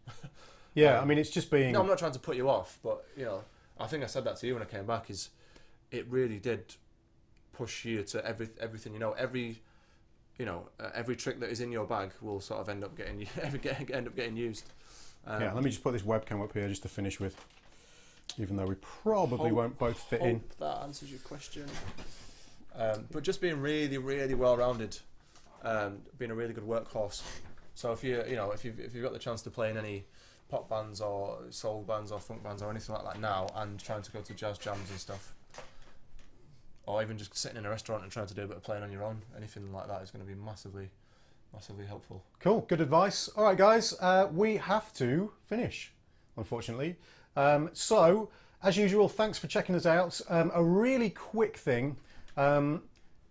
A: Yeah, I mean, it's just being...
B: No, I'm not trying to put you off, but, you know, I think I said that to you when I came back, is it really did push you to everything, you know, every trick that is in your bag will sort of end up getting used.
A: Yeah, let me just put this webcam up here just to finish with, even though we probably won't both fit in.
B: That answers your question. But just being really, really well-rounded, being a really good workhorse. So if you've got the chance to play in any pop bands or soul bands or funk bands or anything like that now, and trying to go to jazz jams and stuff, or even just sitting in a restaurant and trying to do a bit of playing on your own, anything like that is going to be massively, massively helpful.
A: Cool, good advice. All right, guys, we have to finish, unfortunately. So, as usual, thanks for checking us out. A really quick thing,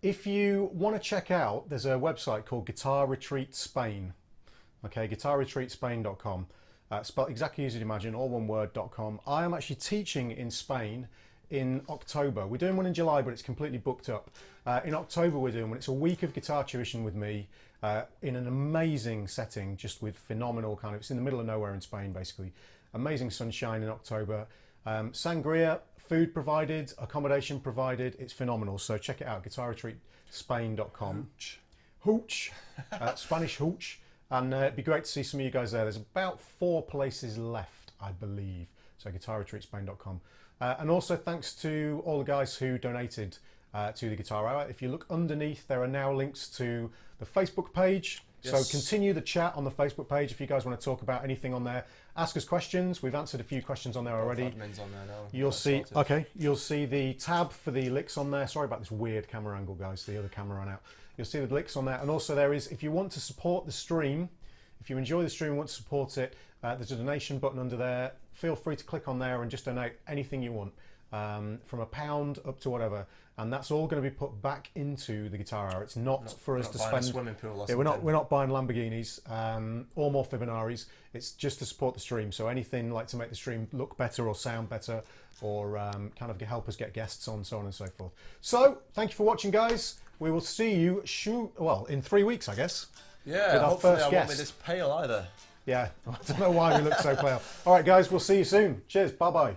A: if you want to check out, there's a website called Guitar Retreat Spain. Okay, guitarretreatspain.com. Spelled exactly as you'd imagine, all one word.com. I am actually teaching in Spain in October. We're doing one in July, but it's completely booked up. In October we're doing one. It's a week of guitar tuition with me in an amazing setting, just with phenomenal kind of, it's in the middle of nowhere in Spain basically. Amazing sunshine in October. Sangria, food provided, accommodation provided. It's phenomenal. So check it out, guitarretreatspain.com. Hooch. Spanish hooch. And it'd be great to see some of you guys there. There's about 4 places left, I believe. So guitarretreatspain.com. And also thanks to all the guys who donated to the Guitar Hour. If you look underneath, there are now links to the Facebook page. Yes. So continue the chat on the Facebook page if you guys want to talk about anything on there. Ask us questions. We've answered a few questions on there already.
B: Admin's on there now.
A: You'll see. Okay, you'll see the tab for the licks on there. Sorry about this weird camera angle, guys. The other camera ran out. You'll see the licks on there, and also there is, if you want to support the stream, if you enjoy the stream and want to support it, there's a donation button under there. Feel free to click on there and just donate anything you want, from £1 up to whatever, and that's all going to be put back into the Guitar Hour. It's not for us to spend. A
B: swimming pool or
A: yeah, we're not buying Lamborghinis or more Fibonacci's. It's just to support the stream. So anything like to make the stream look better or sound better, or kind of help us get guests on, so on and so forth. So thank you for watching, guys. We will see you in 3 weeks, I guess.
B: Yeah,
A: with our
B: hopefully
A: first
B: I
A: guest.
B: won't be this pale either.
A: Yeah, I don't know why we look so pale. All right, guys, we'll see you soon. Cheers, bye-bye.